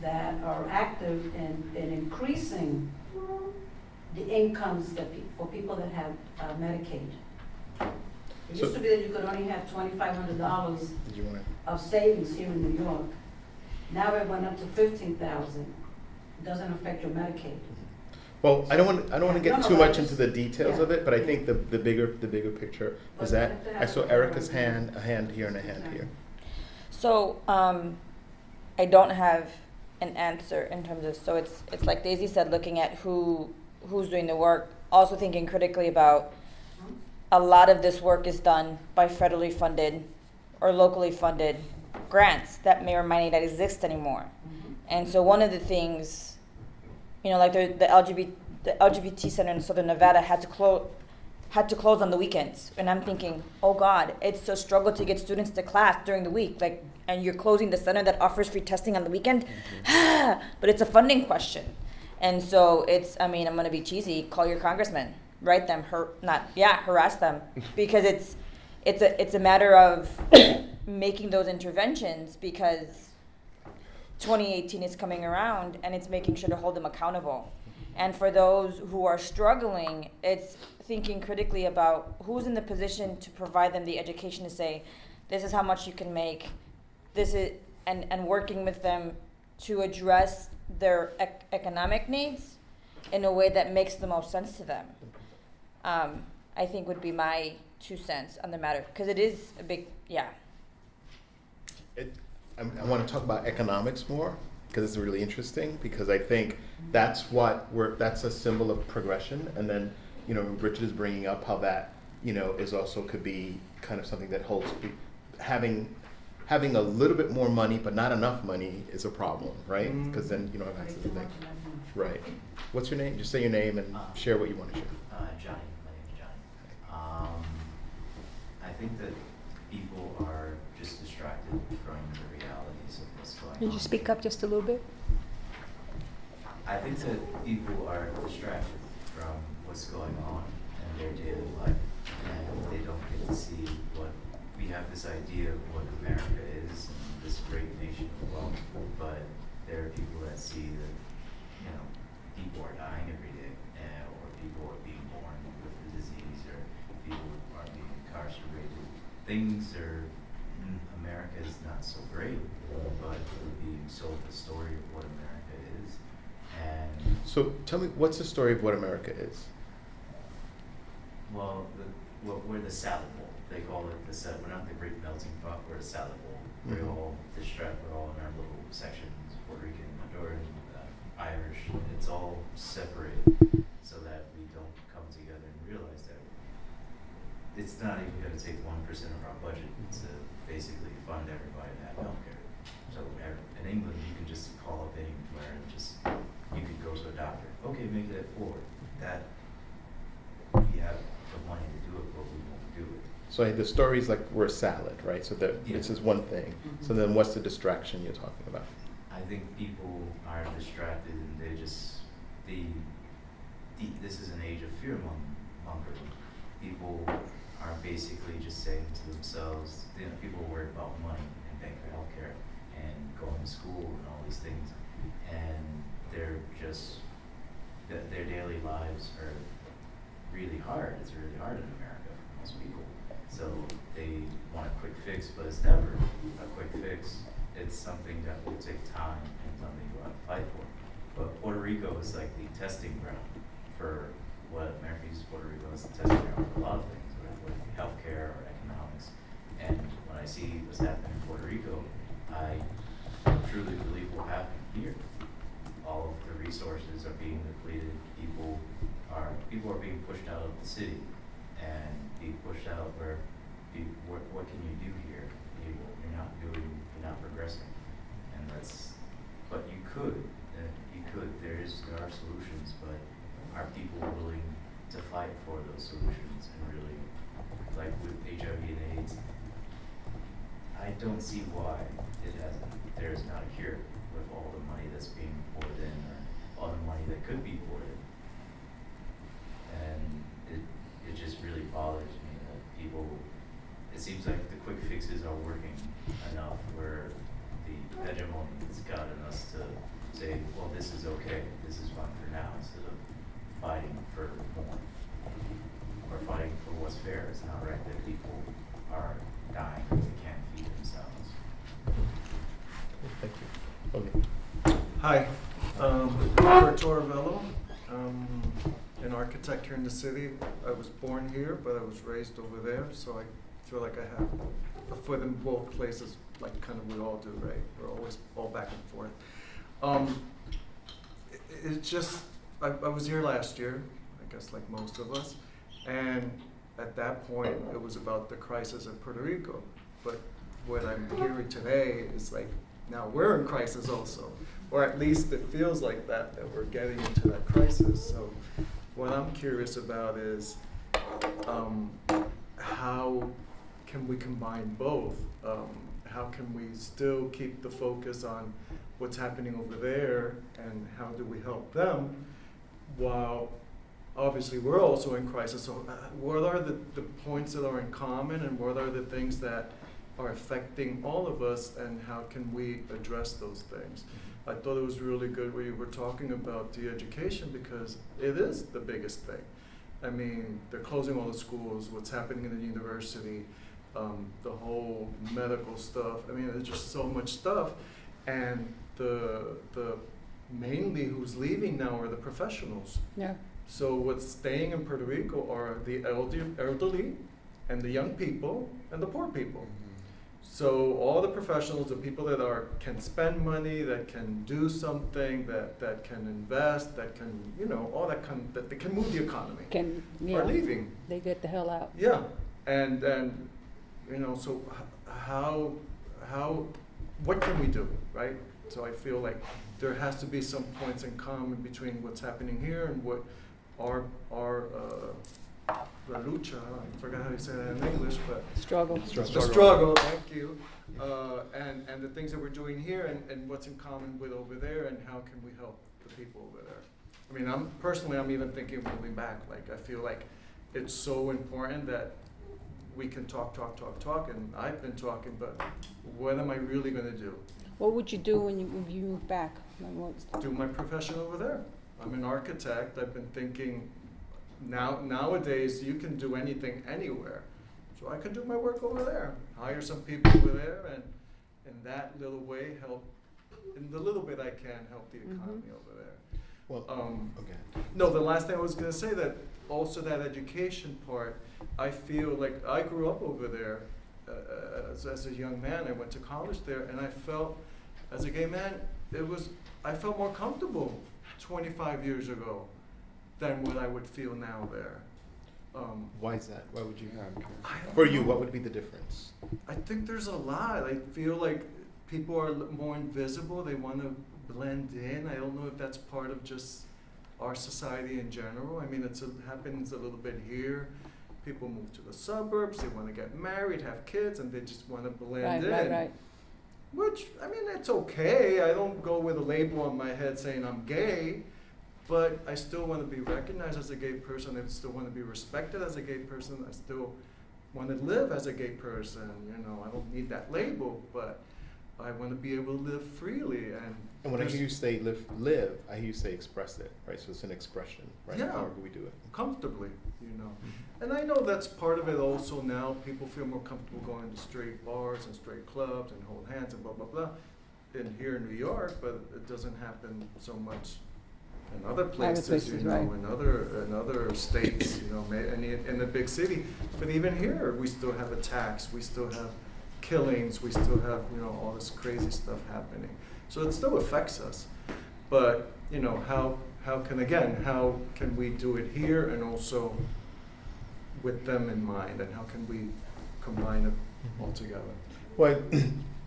that are active in increasing the incomes for people that have Medicaid. It used to be that you could only have $2,500 of savings here in New York. Now it went up to $15,000. It doesn't affect your Medicaid. Well, I don't want to get too much into the details yeah. of it, but I think the bigger picture is that I saw Erika's hand, a hand here and a hand here. So I don't have an answer in terms of, so it's like Daisy said, looking at who's doing the work, also thinking critically about a lot of this work is done by federally funded or locally funded grants that may or may not exist anymore. And so one of the things, like the LGBT Center in Southern Nevada had to close on the weekends. And I'm thinking, oh God, it's a struggle to get students to class during the week. And you're closing the center that offers free testing on the weekend? But it's a funding question. And so I'm going to be cheesy, call your congressman, write them, harass them. Because it's a matter of making those interventions, because 2018 is coming around and it's making sure to hold them accountable. And for those who are struggling, it's thinking critically about who's in the position to provide them the education to say, this is how much you can make, and working with them to address their economic needs in a way that makes the most sense to them. I think would be my 2 cents on the matter, because it is a big, I want to talk about economics more, because it's really interesting, because I think that's that's a symbol of progression. And then, Richard is bringing up how that, is also could be kind of something that holds, having a little bit more money, but not enough money is a problem, right? Because then you don't have access to things. Right. What's your name? Just say your name and share what you want to share. Johnny, my name is Johnny. I think that people are just distracted from the realities of what's going on. Can you speak up just a little bit? I think that people are distracted from what's going on in their daily life, and they don't get to see what we have, this idea of what America is, and this great nation of wealth, but there are people that see that, people are dying every day, or people are being born with a disease, or people are being incarcerated. America is not so great, but we're being sold the story of what America is. And So tell me, what's the story of what America is? well, we're the salad bowl. They call it the salad. We're not the great melting pot. We're a salad bowl. We're all distracted. We're all in our little sections: Puerto Rican, Honduran, Irish. It's all separated so that we don't come together and realize that it's not even going to take 1% of our budget to basically fund everybody to have healthcare. So in England, you can just call up anywhere and you could go to a doctor. Okay, make it at 4. That we have the money to do it, but we won't do it. So the story's like we're a salad, right? So this is one thing. So then what's the distraction you're talking about? I think people are distracted and this is an age of fear mongering. People are basically just saying to themselves, people are worried about money and paying for healthcare and going to school and all these things, and their daily lives are really hard. It's really hard in America for most people. So they want a quick fix, but it's never a quick fix. It's something that will take time and something you have to fight for. But Puerto Rico is like the testing ground for what America uses Puerto Rico as the testing ground for a lot of things, whether it be healthcare or economics. And when I see what's happening in Puerto Rico, I truly believe will happen here. All of the resources are being depleted. People are being pushed out of the city and being pushed out where what can you do here? You're not progressing. And but you could. There are solutions, but are people willing to fight for those solutions? And really, like with HIV and AIDS, I don't see why there is not a cure with all the money that's being poured in, or all the money that could be poured in. And it just really bothers me that it seems like the quick fixes are working enough where the hegemony has gotten us to say, well, this is okay, this is fine for now, instead of fighting for more or fighting for what's fair. It's not right that people are dying because they can't feed themselves. Thank you. Okay. Hi, Curator Velo. An architect here in the city. I was born here, but I was raised over there, so I feel like I have a foot in both places, like kind of we all do, right? We're always all back and forth. It's just, I was here last year, I guess like most of us, and at that point, it was about the crisis in Puerto Rico. But what I'm hearing today is like, now we're in crisis also. Or at least it feels like that we're getting into that crisis. So what I'm curious about is how can we combine both? How can we still keep the focus on what's happening over there and how do we help them while obviously we're also in crisis. So what are the points that are in common and what are the things that are affecting all of us and how can we address those things? I thought it was really good where you were talking about the education because it is the biggest thing. I mean, they're closing all the schools, what's happening in the university, the whole medical stuff. I mean, there's just so much stuff. And the mainly who's leaving now are the professionals. Yeah. So what's staying in Puerto Rico are the elderly and the young people and the poor people. So all the professionals, the people that can spend money, that can do something, that can invest, that can, you know, all that that they can move the economy, are leaving. They get the hell out. Yeah, and you know, so what can we do, right? So I feel like there has to be some points in common between what's happening here and what our la lucha, I forgot how to say that in English, but Struggle. the struggle, thank you, and the things that we're doing here and what's in common with over there and how can we help the people over there. I mean, I'm even thinking of moving back. Like, I feel like it's so important that we can talk, and I've been talking, but what am I really gonna do? What would you do when you move back? Do my profession over there. I'm an architect. I've been thinking nowadays you can do anything anywhere. So I could do my work over there, hire some people over there, and in that little way help, in the little bit I can, help the economy over there. Well, okay. No, the last thing I was gonna say that also that education part, I feel like I grew up over there as a young man. I went to college there, and I felt, as a gay man, I felt more comfortable 25 years ago than what I would feel now there. Why is that? Why would you? I don't For you, know. what would be the difference? I think there's a lot. I feel like people are more invisible. They want to blend in. I don't know if that's part of just our society in general. I mean, it happens a little bit here. People move to the suburbs. They want to get married, have kids, and they just want to blend in. Right. Which, I mean, it's okay. I don't go with a label on my head saying I'm gay, but I still want to be recognized as a gay person. I still want to be respected as a gay person. I still want to live as a gay person. You know, I don't need that label, but I want to be able to live freely. And when I hear you say live, I hear you say express it, right? So it's an expression, right? Yeah. However we do it. Comfortably, you know. And I know that's part of it also now. People feel more comfortable going to straight bars and straight clubs and hold hands and blah, blah, blah in here in New York, but it doesn't happen so much in other places, you know, right. in other states, you know, in the big city. But even here, we still have attacks, we still have killings, we still have, you know, all this crazy stuff happening. So it still affects us. But, you know, how can we do it here and also with them in mind, and how can we combine it all together? Well,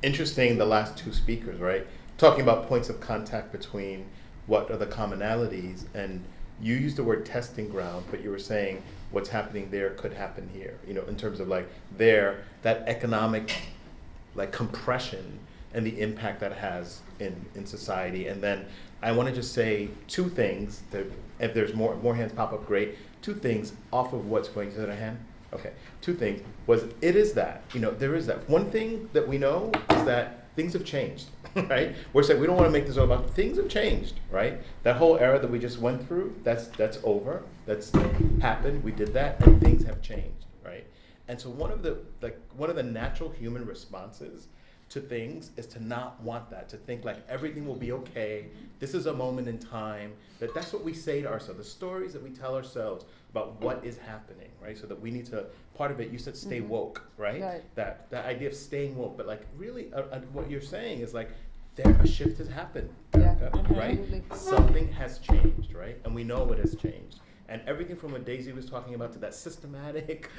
interesting, the last two speakers, right? Talking about points of contact between what are the commonalities, and you used the word testing ground, but you were saying what's happening there could happen here, you know, in terms of like that economic like compression and the impact that has in society. And then I want to just say two things that if there's more hands pop up, great. Two things off of what's going to the hand. Okay, two things it is that, you know, there is that. One thing that we know is that things have changed, right? We're saying we don't want to make this all about things have changed, right? That whole era that we just went through, that's over, that's happened, we did that, and things have changed, right? And so one of the natural human responses to things is to not want that, to think like everything will be okay. This is a moment in time. That's what we say to ourselves, the stories that we tell ourselves about what is happening, right? So that we need to, part of it, you said stay woke, right? That idea of staying woke, but like really what you're saying is like a shift has happened, Erika, right? Something has changed, right? And we know what has changed. And everything from what Daisy was talking about to that systematic,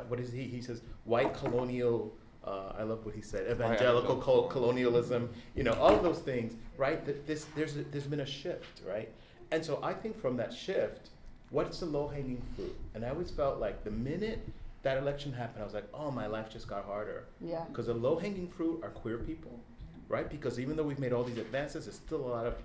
what is he? He says white colonial, I love what he said, evangelical colonialism, all of those things, right? There's been a shift, right? And so I think from that shift, what's the low-hanging fruit? And I always felt like the minute that election happened, I was like, oh, my life just got harder. Yeah. Because the low-hanging fruit are queer people, right? Because even though we've made all these advances, there's still a lot of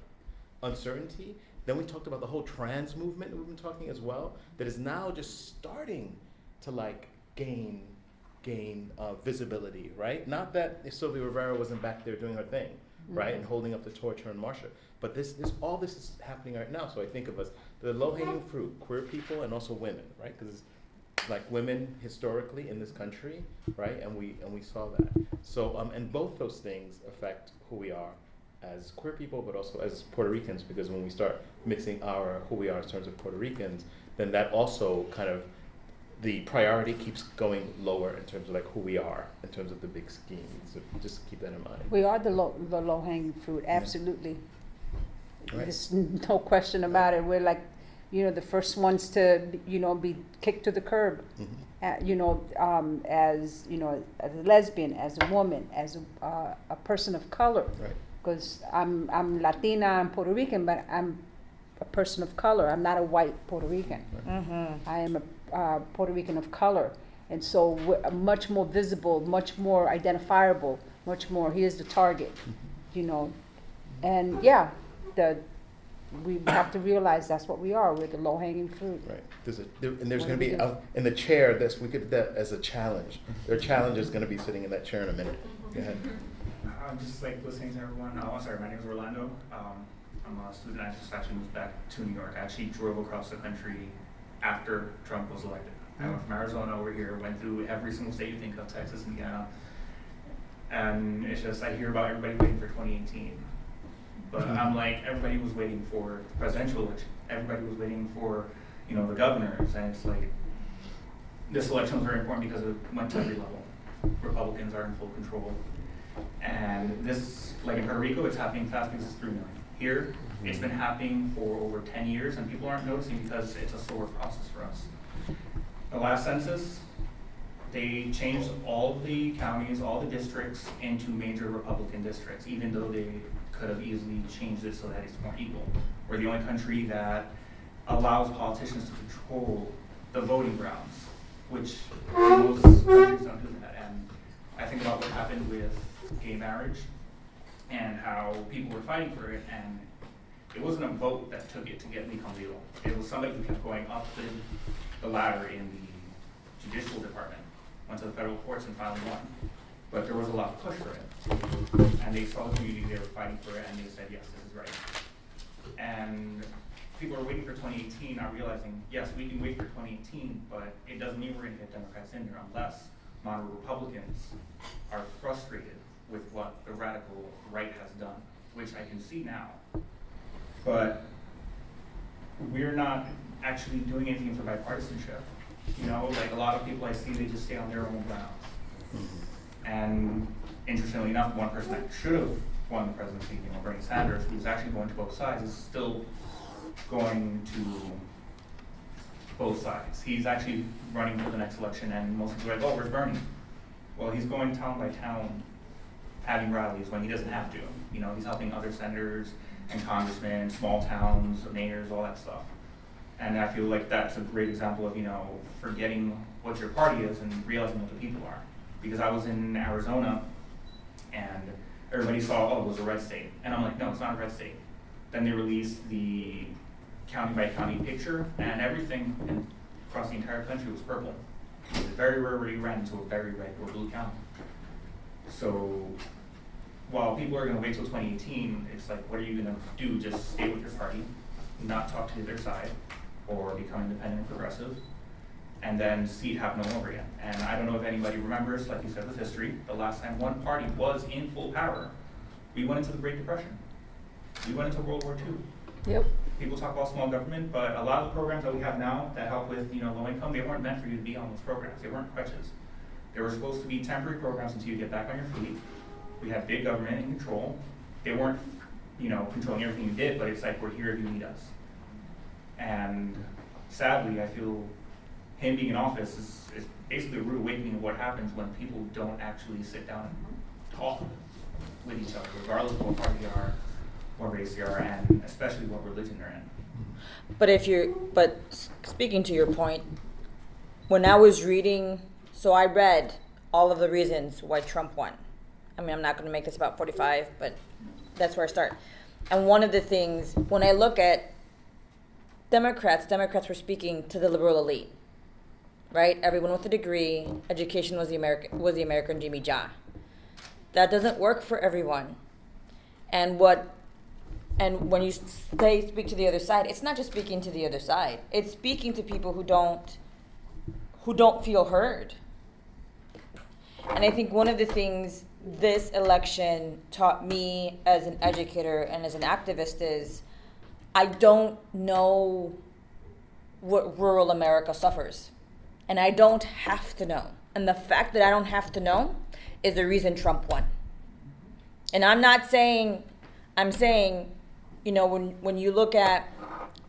uncertainty. Then we talked about the whole trans movement that we've been talking as well, that is now just starting to gain visibility, right? Not that Sylvia Rivera wasn't back there doing her thing, right, and holding up the torch, her and Marsha, but all this is happening right now. So I think of us, the low-hanging fruit, queer people and also women, right? Because women historically in this country, right, and we saw that. So and both those things affect who we are as queer people, but also as Puerto Ricans, because when we start mixing who we are in terms of Puerto Ricans, then that also kind of, the priority keeps going lower in terms of who we are, in terms of the big scheme. So just keep that in mind. We are the low-hanging fruit, absolutely. Right. There's no question about it. We're the first ones to, be kicked to the curb. Mm-hmm. As a lesbian, as a woman, as a person of color. Right. Because I'm Latina, I'm Puerto Rican, but I'm a person of color. I'm not a white Puerto Rican. I am a Puerto Rican of color. And so we're much more visible, much more identifiable, much more, here's the target, And yeah, we have to realize that's what we are. We're the low-hanging fruit. Right. There's going to be in the chair. We could that as a challenge. There are challenges going to be sitting in that chair in a minute. Go ahead. I'm just listening to everyone. Sorry, my name is Orlando. I'm a student. I just actually moved back to New York. I actually drove across the country after Trump was elected. I went from Arizona over here, went through every single state you think of, Texas, Indiana. And it's just, I hear about everybody waiting for 2018. But I'm like, everybody was waiting for the presidential election. Everybody was waiting for, the governors. And it's like, this election was very important because it went to every level. Republicans are in full control. And this, in Puerto Rico, it's happening fast because it's 3 million. Here, it's been happening for over 10 years, and people aren't noticing because it's a slower process for us. The last census, they changed all the counties, all the districts into major Republican districts, even though they could have easily changed it so that it's more equal. We're the only country that allows politicians to control the voting grounds, which most countries don't do that. And I think about what happened with gay marriage and how people were fighting for it, and it wasn't a vote that took it to become legal. It was somebody who kept going up the ladder in the judicial department, went to the federal courts and finally won. But there was a lot of push for it. And they saw the community, they were fighting for it, and they said, yes, this is right. And people are waiting for 2018, not realizing, yes, we can wait for 2018, but it doesn't mean we're going to get Democrats in there unless moderate Republicans are frustrated with what the radical right has done, which I can see now. But we're not actually doing anything for bipartisanship. A lot of people I see, they just stay on their own grounds. And interestingly enough, one person that should have won the presidency, Bernie Sanders, who's actually going to both sides, is still going to both sides. He's actually running for the next election, and most people are like, oh, where's Bernie? Well, he's going town by town having rallies when he doesn't have to. He's helping other senators and congressmen, small towns, mayors, all that stuff. And I feel like that's a great example of, forgetting what your party is and realizing what the people are. Because I was in Arizona and everybody saw, oh, it was a red state. And I'm like, no, it's not a red state. Then they released the county by county picture, and everything across the entire country was purple. It was very rare where you ran into a very red or blue county. So while people are going to wait till 2018, it's like, what are you going to do? Just stay with your party, not talk to their side, or become independent and progressive, and then see it happen all over again. And I don't know if anybody remembers, like you said with history, the last time one party was in full power, we went into the Great Depression. We went into World War II. Yep. People talk about small government, but a lot of the programs that we have now that help with low income, they weren't meant for you to be on those programs. They weren't crutches. They were supposed to be temporary programs until you get back on your feet. We had big government in control. They weren't controlling everything you did, but it's like, we're here if you need us. And sadly, I feel him being in office is basically a rude awakening of what happens when people don't actually sit down and talk with each other, regardless of what party they are, what race they are, and especially what religion they're in. But speaking to your point, when I was reading, so I read all of the reasons why Trump won. I mean, I'm not going to make this about 45, but that's where I start. And one of the things, when I look at Democrats were speaking to the liberal elite, right? Everyone with a degree, education was the American Jimmy Ja. That doesn't work for everyone. And when you speak to the other side, it's not just speaking to the other side. It's speaking to people who don't feel heard. And I think one of the things this election taught me as an educator and as an activist is I don't know what rural America suffers. And I don't have to know. And the fact that I don't have to know is the reason Trump won. And I'm saying, you know, when you look at,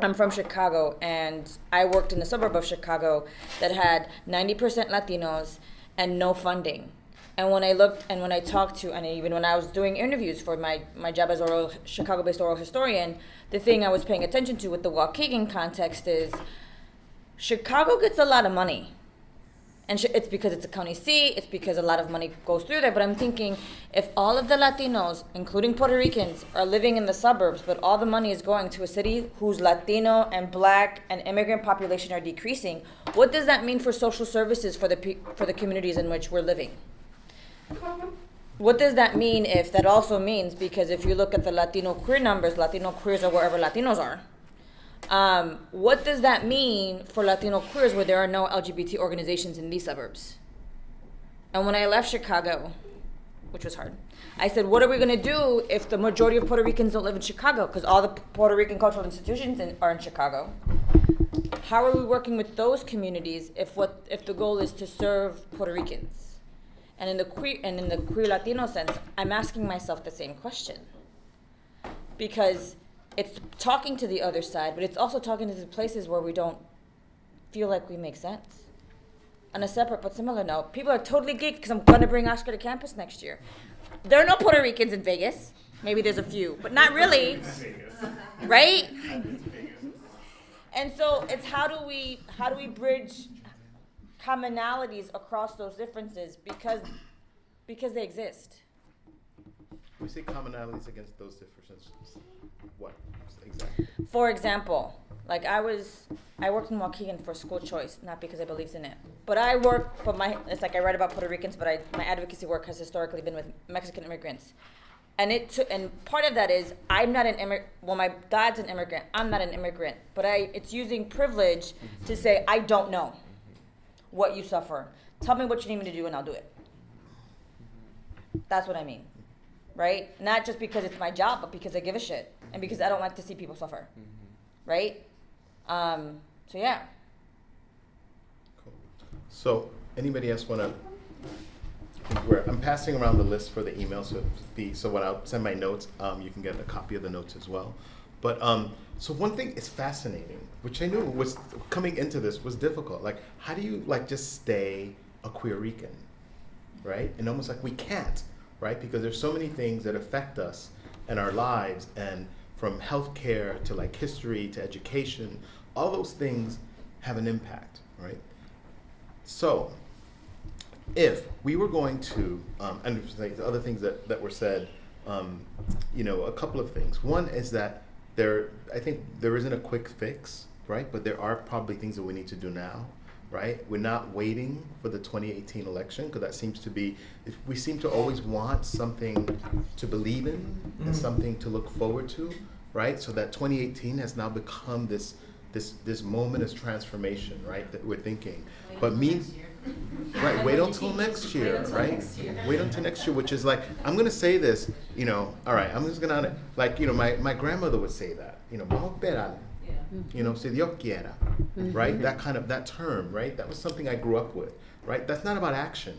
I'm from Chicago, and I worked in the suburb of Chicago that had 90% Latinos and no funding. And when I looked and when I talked to, and even when I was doing interviews for my job as Chicago-based oral historian, the thing I was paying attention to with the Waukegan context is Chicago gets a lot of money. And it's because it's a county seat, it's because a lot of money goes through there. But I'm thinking, if all of the Latinos, including Puerto Ricans, are living in the suburbs, but all the money is going to a city whose Latino and Black and immigrant population are decreasing, what does that mean for social services for the communities in which we're living? What does that mean if that also means, because if you look at the Latino queer numbers, Latino queers are wherever Latinos are. What does that mean for Latino queers where there are no LGBT organizations in these suburbs? And when I left Chicago, which was hard, I said, what are we going to do if the majority of Puerto Ricans don't live in Chicago? Because all the Puerto Rican cultural institutions are in Chicago. How are we working with those communities if the goal is to serve Puerto Ricans? And in the queer Latino sense, I'm asking myself the same question. Because it's talking to the other side, but it's also talking to the places where we don't feel like we make sense. On a separate but similar note, people are totally geeked because I'm going to bring Oscar to campus next year. There are no Puerto Ricans in Vegas. Maybe there's a few, but not really. Right? And so it's how do we bridge commonalities across those differences because they exist. We say commonalities against those differences. What exactly? For example, like I worked in Waukegan for school choice, not because I believed in it, but it's like I write about Puerto Ricans, but my advocacy work has historically been with Mexican immigrants, and part of that is I'm not an immigrant. Well, my dad's an immigrant. I'm not an immigrant, but it's using privilege to say I don't know what you suffer. Tell me what you need me to do, and I'll do it. That's what I mean. Right? Not just because it's my job, but because I give a shit. And because I don't like to see people suffer. Mm-hmm. Right? So yeah. Cool. So anybody else want to, I'm passing around the list for the email, so when I send my notes, you can get a copy of the notes as well. But so one thing is fascinating, which I knew was coming into this was difficult. Like, how do you just stay a queer Rican, right? And almost like we can't. Right? Because there's so many things that affect us and our lives, and from healthcare to history to education, all those things have an impact, right? So if we were going to, and the other things that were said, a couple of things. One is that I think there isn't a quick fix, right? But there are probably things that we need to do now. Right? We're not waiting for the 2018 election, because that seems to be, we seem to always want something to believe in and something to look forward to, right? So that 2018 has now become this moment of transformation, right? That we're thinking. But right, wait until next year, right? Wait until next year, which is I'm gonna say this, all right, I'm just gonna, my grandmother would say that, vamos a esperar. Si Dios quiera, right? That term, right? That was something I grew up with, right? That's not about action,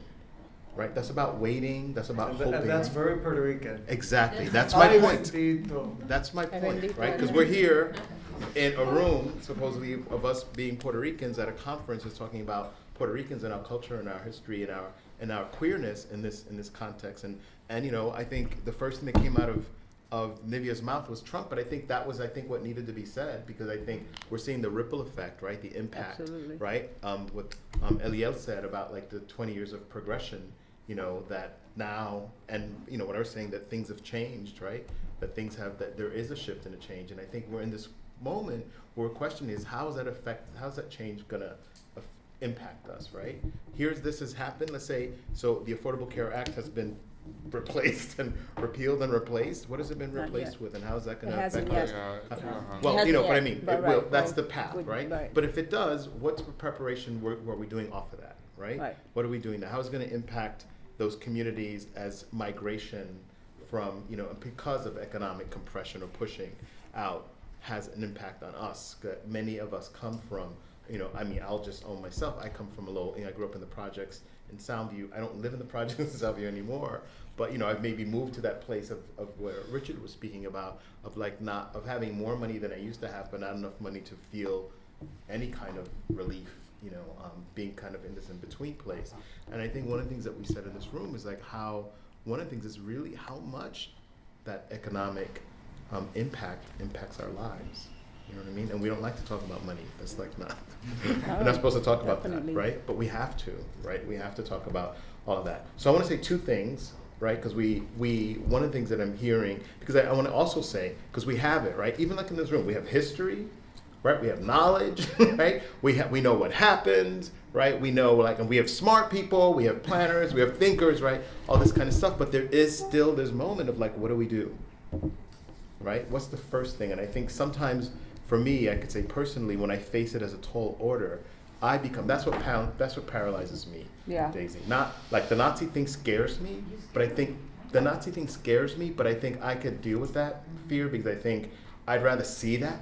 right? That's about waiting. That's about hoping. And that's very Puerto Rican. Exactly. That's my point. Bendito. That's my point, right? Because we're here, in a room, supposedly of us being Puerto Ricans at a conference, is talking about Puerto Ricans and our culture and our history and our queerness in this context. And you know, I think the first thing that came out of Nivea's mouth was Trump, but I think that was what needed to be said, because I think we're seeing the ripple effect, right? The impact, Absolutely. right? What Eliel said about like the 20 years of progression, you know, that now, and you know what I was saying, that things have changed, right? That there is a shift and a change, and I think we're in this moment where the question is, how's that change gonna impact us, right? This has happened, let's say, so the Affordable Care Act has been replaced and repealed and replaced. What has it been Not replaced yet. with, and how is that gonna It hasn't affect yet. us? It Well, you hasn't know, but I yet. mean, Right, it will, right, that's right. the path, Would- right? right. But if it does, what's the preparation were we doing off of that, right? Right. What are we doing now? How is it gonna impact those communities as migration from, you know, because of economic compression or pushing out has an impact on us? Many of us come from, you know, I mean, I'll just own myself. I come from I grew up in the projects in Soundview. I don't live in the projects in Soundview anymore, but you know, I've maybe moved to that place of where Richard was speaking about, of having more money than I used to have, but not enough money to feel any kind of relief, you know, being kind of in this in-between place. And I think one of the things that we said in this room is like one of the things is really how much that economic impacts our lives. You know what I mean? And we don't like to talk about money. That's like not, we're not supposed to talk about Definitely. that, right? But we have to, right? We have to talk about all of that. So I want to say two things, right? Because one of the things that I'm hearing, because I want to also say, because we have it, right? Even like in this room, we have history, right? We have knowledge, right? We know what happened, right? We know, like, and we have smart people, we have planners, we have thinkers, right? All this kind of stuff. But there is still this moment of like, what do we do, right? What's the first thing? And I think sometimes, for me, I could say personally, when I face it as a tall order, that's what paralyzes me, Yeah. Daisy. Not like the Nazi thing scares me, but I think the Nazi thing scares me, but I think I could deal with that fear, because I think I'd rather see that,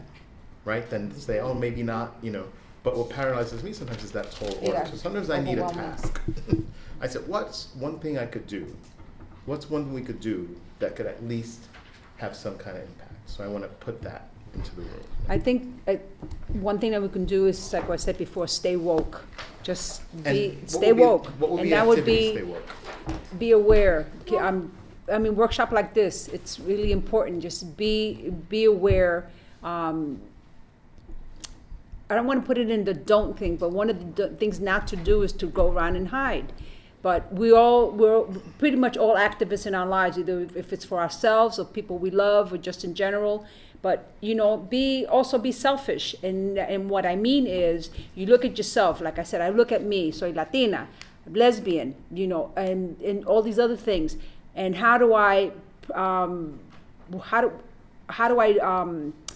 right, than say, oh, maybe not, you know. But what paralyzes me sometimes is that tall order. Yeah. So sometimes I need a Overwhelming. task. I said, what's one thing I could do? What's one thing we could do that could at least have some kind of impact? So I want to put that into the room. I think one thing that we can do is, like I said before, stay woke. Just stay woke. What would And be that would activities to be stay woke? be aware. I mean, workshop like this, it's really important. Just be aware. I don't want to put it in the don't thing, but one of the things not to do is to go around and hide. But we're pretty much all activists in our lives, either if it's for ourselves or people we love or just in general. But, you know, be selfish. And what I mean is, you look at yourself. Like I said, I look at me, soy Latina, lesbian, you know, and all these other things. And how do I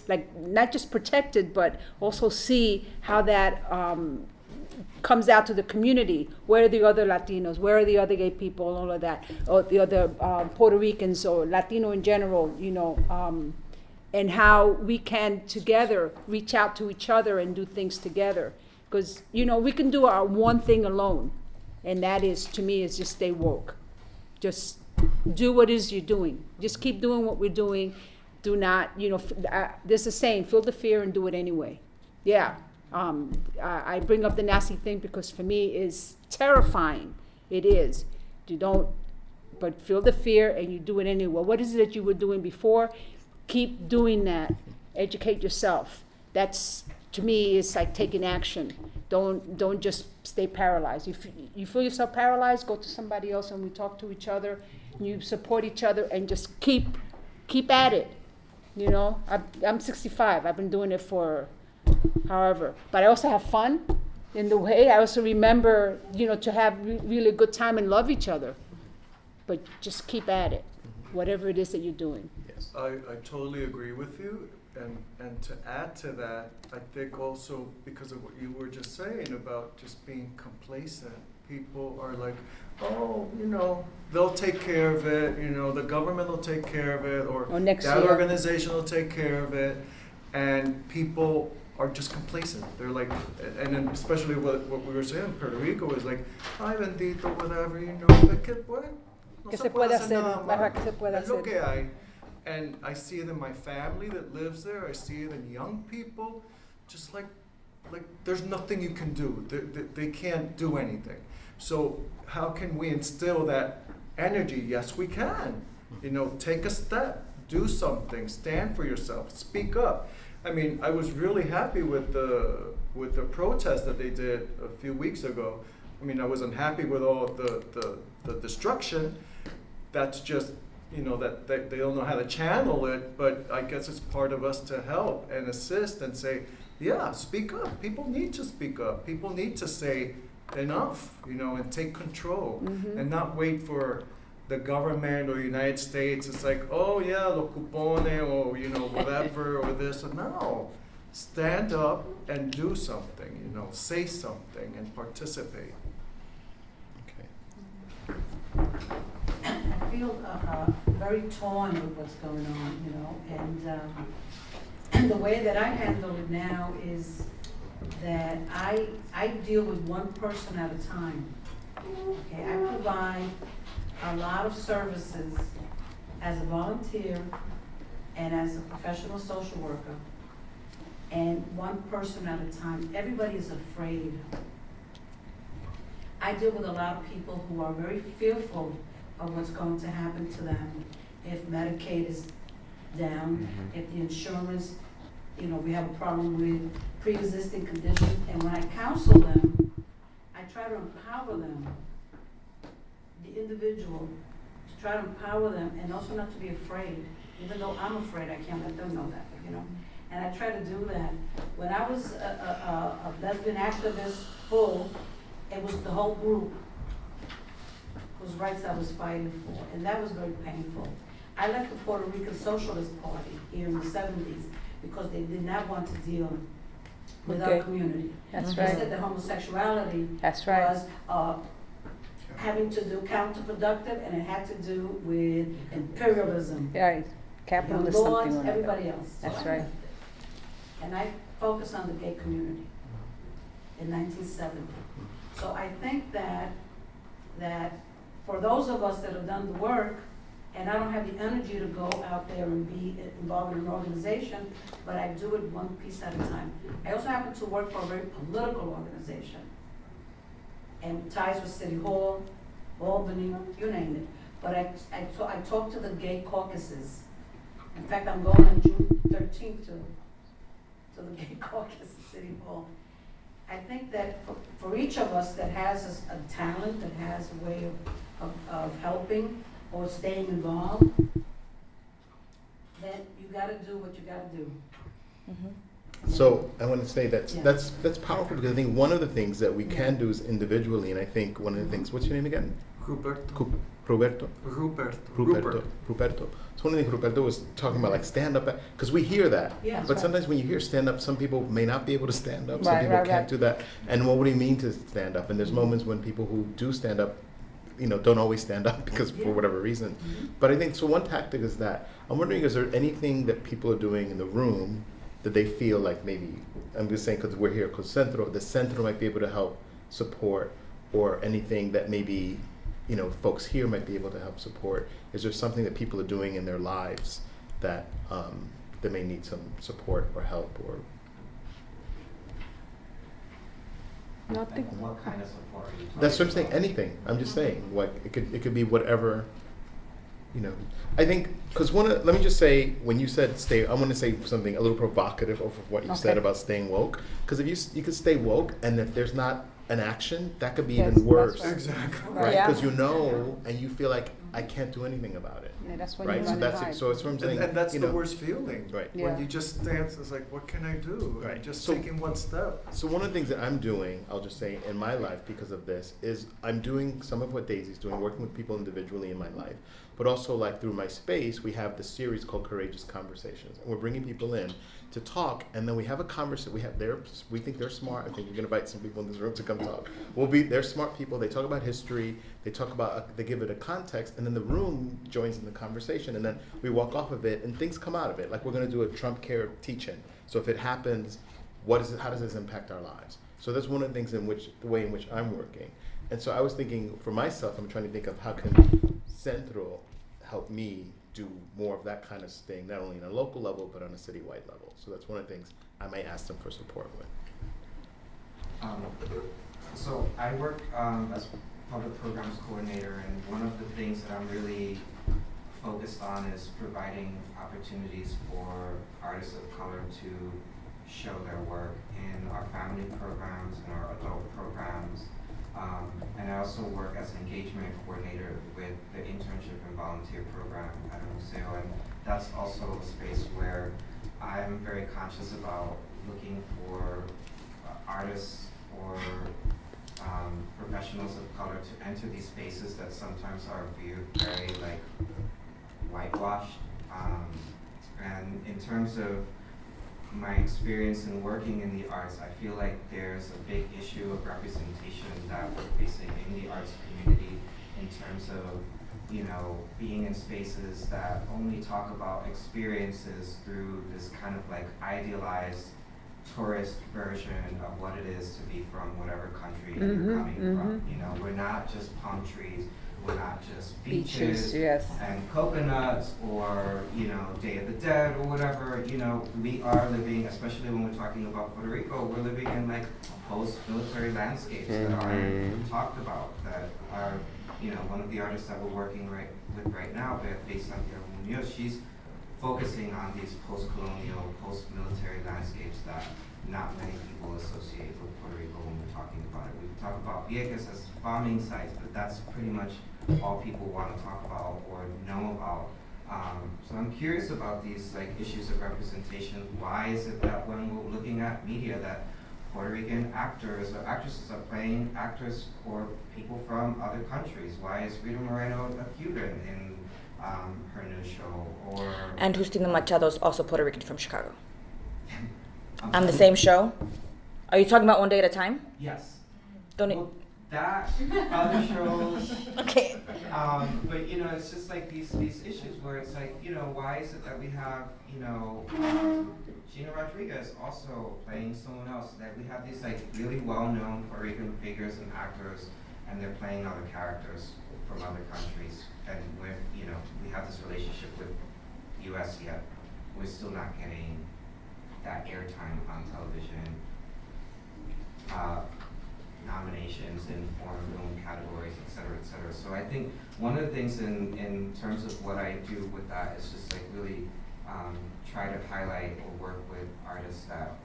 like, not just protect it, but also see how that comes out to the community. Where are the other Latinos? Where are the other gay people? All of that, or the other Puerto Ricans or Latino in general, you know, and how we can together reach out to each other and do things together. Because, you know, we can do our one thing alone, and that is, to me, is just stay woke. Just do what it is you're doing. Just keep doing what we're doing. Do not, you know, there's a saying, feel the fear and do it anyway. Yeah. I bring up the nasty thing because for me it's terrifying. It is. But feel the fear and you do it anyway. What is it that you were doing before? Keep doing that. Educate yourself. That's, to me, is like taking action. Don't just stay paralyzed. If you feel yourself paralyzed, go to somebody else and we talk to each other. And you support each other and just keep at it. You know, I'm 65. I've been doing it for however. But I also have fun in the way. I also remember, you know, to have really good time and love each other. But just keep at it, whatever it is that you're doing. Yes. I totally agree with you. And to add to that, I think also because of what you were just saying about just being complacent, people are like, oh, you know, they'll take care of it, you know, the government will take care of it, or next that year. organization will take care of it, and people are just complacent. They're like, and then especially what we were saying, Puerto Rico is like, ay bendito, whatever, you know, what? No ¿Qué se se puede puede hacer hacer? nada Ajá, más. ¿qué se puede Es lo hacer? que hay. And I see it in my family that lives there. I see it in young people. Just like there's nothing you can do. They can't do anything. So how can we instill that energy? Yes, we can. You know, take a step, do something, stand for yourself, speak up. I mean, I was really happy with the protest that they did a few weeks ago. I mean, I wasn't happy with all the destruction. That's just, you know, that they don't know how to channel it, but I guess it's part of us to help and assist and say, yeah, speak up. People need to speak up. People need to say enough, you know, and take control and not wait for the government or United States. It's like, oh yeah, lo cupone, or, you know, whatever, or this. No, stand up and do something, you know, say something and participate. Okay. I feel very torn with what's going on, you know, and the way that I handle it now is that I deal with one person at a time. Okay, I provide a lot of services as a volunteer and as a professional social worker, and one person at a time. Everybody is afraid. I deal with a lot of people who are very fearful of what's going to happen to them if Medicaid is down, if the insurance, you know, we have a problem with pre-existing conditions. And when I counsel them, I try to empower them, the individual, to try to empower them and also not to be afraid. Even though I'm afraid, I can't let them know that, you know. And I try to do that. When I was a lesbian activist full, it was the whole group whose rights I was fighting for, and that was very painful. I left the Puerto Rican Socialist Party here in the 70s because they did not want to deal with our community. That's They right. said that homosexuality That's right. was having to do counterproductive, and it had to do with imperialism. Yeah, You know, capitalist lords, something or another. everybody else. So That's I right. left it. And I focused on the gay community in 1970. So I think that for those of us that have done the work, and I don't have the energy to go out there and be involved in an organization, but I do it one piece at a time. I also happen to work for a very political organization, and ties with City Hall, Albany, you name it. But I talk to the gay caucuses. In fact, I'm going on June 13th to the gay caucus at City Hall. I think that for each of us that has a talent, that has a way of helping or staying involved, then you gotta do what you gotta do. So I want to say Yeah. that's powerful, because I think one of the things that we can do is individually, and I think one of the things, what's your name again? Ruperto. Roberto? Ruperto. Ruperto. So one of the things Ruperto was talking about, like stand up, because we hear that. Yeah. But sometimes when you hear stand up, some people may not be able to stand up, some Right, people right, can't right. do that. And what would he mean to stand up? And there's moments when people who do stand up, you know, don't always stand up because for whatever reason. But I think, so one tactic is that. I'm wondering, is there anything that people are doing in the room that they feel like maybe, I'm just saying because we're here, because Centro, the Centro might be able to help support, or anything that maybe, you know, folks here might be able to help support? Is there something that people are doing in their lives that they may need some support or help, or? Nothing. What kind of support are you talking That's what I'm saying, about? anything. I'm just saying, like, it could be whatever, you know. I think, because let me just say, when you said stay, I want to say something a little provocative of what you said Okay. about staying woke. Because if you could stay woke, and if there's not an action, that could be Yes, even that's worse. right. Exactly. Right? Yeah. Because you know, and you feel like, I can't do anything about it. Yeah, that's when Right? you So run that's and it. hide. So it's what I'm saying. And that's you the know. worst feeling. Right. Yeah. When you just stand, it's like, what can I do? Right. And just So- taking one step. So one of the things that I'm doing, I'll just say, in my life because of this, is I'm doing some of what Daisy's doing, working with people individually in my life, but also like through my space, we have this series called Courageous Conversations, and we're bringing people in to talk, and then we have a conversation. We think they're smart. I think we're gonna invite some people in this room to come talk. They're smart people. They talk about history. They talk about, they give it a context, and then the room joins in the conversation, and then we walk off of it, and things come out of it. Like, we're gonna do a Trump Care teach-in. So if it happens, how does this impact our lives? So that's one of the things the way in which I'm working. And so I was thinking, for myself, I'm trying to think of how can Centro help me do more of that kind of thing, not only on a local level, but on a citywide level. So that's one of the things I might ask them for support with. So I work as public programs coordinator, and one of the things that I'm really focused on is providing opportunities for artists of color to show their work in our family programs and our adult programs. And I also work as an engagement coordinator with the internship and volunteer program at a museo, and that's also a space where I'm very conscious about looking for artists or professionals of color to enter these spaces that sometimes are viewed very like whitewashed. And in terms of my experience in working in the arts, I feel like there's a big issue of representation that we're facing in the arts community in terms of, you know, being in spaces that only talk about experiences through this kind of like idealized tourist version of what it is to be from whatever country you're coming from. You know, we're not just palm trees, we're not just beaches yes. and coconuts or, you know, Day of the Dead or whatever. You know, we are living, especially when we're talking about Puerto Rico, we're living in like post-military landscapes that aren't talked about, that are, you know, one of the artists that we're working with right now, based on Munoz, she's focusing on these post-colonial, post-military landscapes that not many people associate with Puerto Rico when we're talking about it. We talk about Vieques as bombing sites, but that's pretty much all people want to talk about or know about. So I'm curious about these like issues of representation. Why is it that when we're looking at media that Puerto Rican actors or actresses are playing actors or people from other countries? Why is Rita Moreno a Cuban in her new show? Or And Justina Machado is also Puerto Rican from Chicago. On the same show? Are you talking about One Day at a Time? Yes. Don't Well, that, other shows, Okay. but you know, it's just like these issues where it's like, you know, why is it that we have, you know, Gina Rodriguez also playing someone else, that we have these like really well-known Puerto Rican figures and actors, and they're playing other characters from other countries, and we're, you know, we have this relationship with the US yet we're still not getting that airtime on television. Nominations in foreign film categories, et cetera, et cetera. So I think one of the things in terms of what I do with that is just like really try to highlight or work with artists that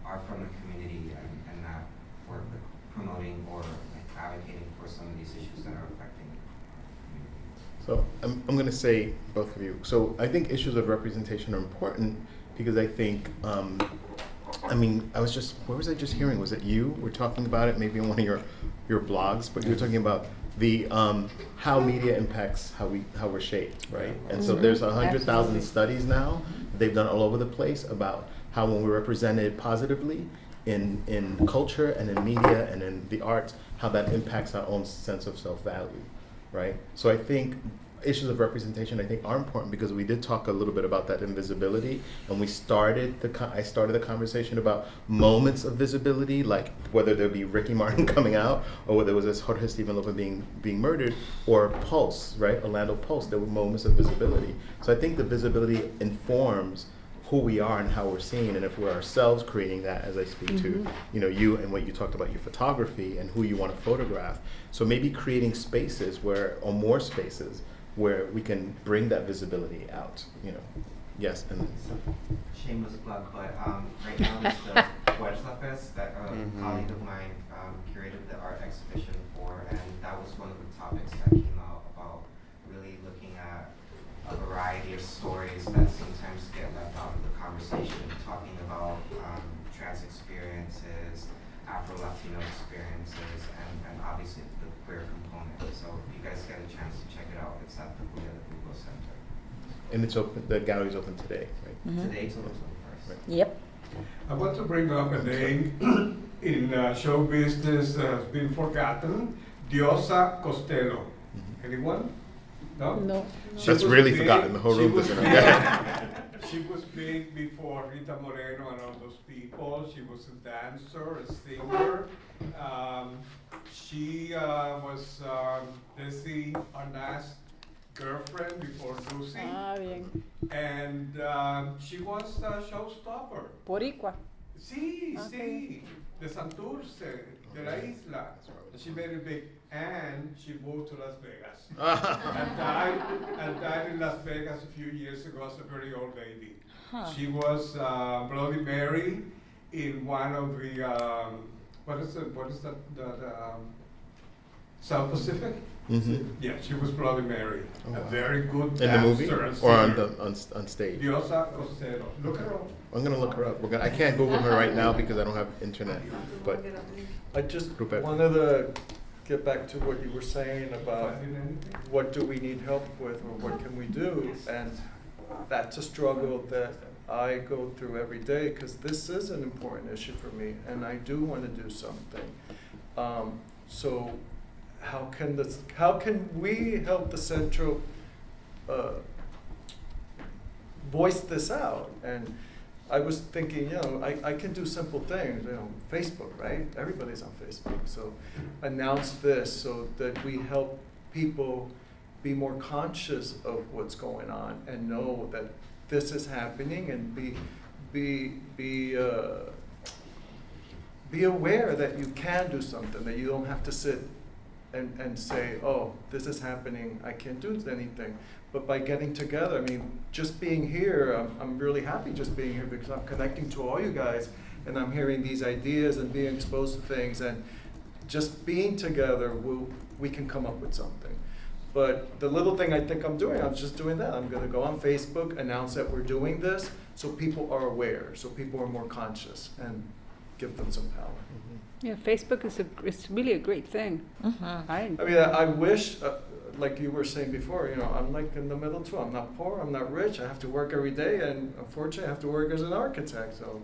are from the community and that work with promoting or like advocating for some of these issues that are affecting the community. So I'm going to say, both of you, so I think issues of representation are important because I think I mean, where was I just hearing? Was it you were talking about it maybe in one of your blogs, but you were talking about the how media impacts how we're shaped, right? And so there's 100,000 studies now they've done all over the place about how when we're represented positively in culture and in media and in the arts, how that impacts our own sense of self-value, right? So I think issues of representation, I think, are important because we did talk a little bit about that invisibility, and I started the conversation about moments of visibility, like whether there be Ricky Martin coming out, or whether it was this Jorge Stephen Lopez being murdered, or Pulse, right, Orlando Pulse. There were moments of visibility. So I think the visibility informs who we are and how we're seen, and if we're ourselves creating that, as I speak to, you know, you and what you talked about, your photography and who you want to photograph. So maybe creating spaces or more spaces where we can bring that visibility out, you know. Yes, and shameless plug, but right now there's the Yvette Lopez that a colleague of mine curated the art exhibition for, and that was one of the topics that came out about really looking at a variety of stories that sometimes get left out of the conversation, talking about trans experiences, Afro-Latino experiences, and obviously the queer component. So if you guys get a chance to check it out, it's at the Google Center. and it's open. The gallery's open today, right? Today till the 21st. Right. Yep. I want to bring up a name in show business that has been forgotten, Diosa Costello. Anyone? No? No. She That's was really big- forgotten. The whole she room was doesn't big- know. She was big before Rita Moreno and all those people. She was a dancer, a singer. She was Desi Arnaz girlfriend before Lucy. Ah, bien. And she was a showstopper. Boricua. Sí, Okay. sí, de Santurce, de la isla. She made it big, and she moved to Las Vegas. and died in Las Vegas a few years ago as a very old lady. Huh. She was Bloody Mary in one of the, what is that, South Pacific? Mm-hmm. Yeah, she was Bloody Mary, Oh, a wow. very good In the movie dancer and or on singer. the on stage? Diosa Costero. Look her up. I'm gonna look her up. I can't Google her right now because I don't have internet. But I just Rupert. wanted to get back to what you were saying about what do we need help with or what can we do, and that's a struggle that I go through every day because this is an important issue for me and I do want to do something. So how can we help the Centro voice this out? And I was thinking, I can do simple things, Facebook, right? Everybody's on Facebook. So announce this so that we help people be more conscious of what's going on and know that this is happening and be aware that you can do something, that you don't have to sit and say, oh, this is happening, I can't do anything. But by getting together, I mean, just being here, I'm really happy just being here because I'm connecting to all you guys and I'm hearing these ideas and being exposed to things, and just being together, we can come up with something. But the little thing I think I'm doing, I'm just doing that. I'm gonna go on Facebook, announce that we're doing this so people are aware, so people are more conscious, and give them some power. Yeah, Facebook is it's really a great thing. Mm-hmm. I mean, I wish, like you were saying before, I'm like in the middle too. I'm not poor, I'm not rich. I have to work every day, and unfortunately, I have to work as an architect. So,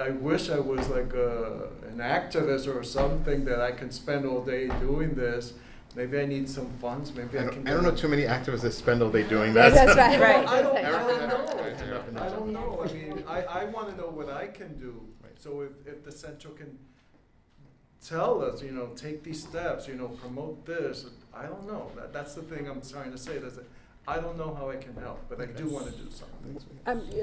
I wish I was like an activist or something that I can spend all day doing this. Maybe I need some funds. Maybe I can. I don't know too many activists that spend all day doing Yeah, that. that's right. Right. I don't Erika, know. I don't know. I mean, I want to know what I can do. Right. So if the Centro can tell us, take these steps, promote this. I don't know. That's the thing I'm trying to say. I don't know how I can help, but I do want to do something.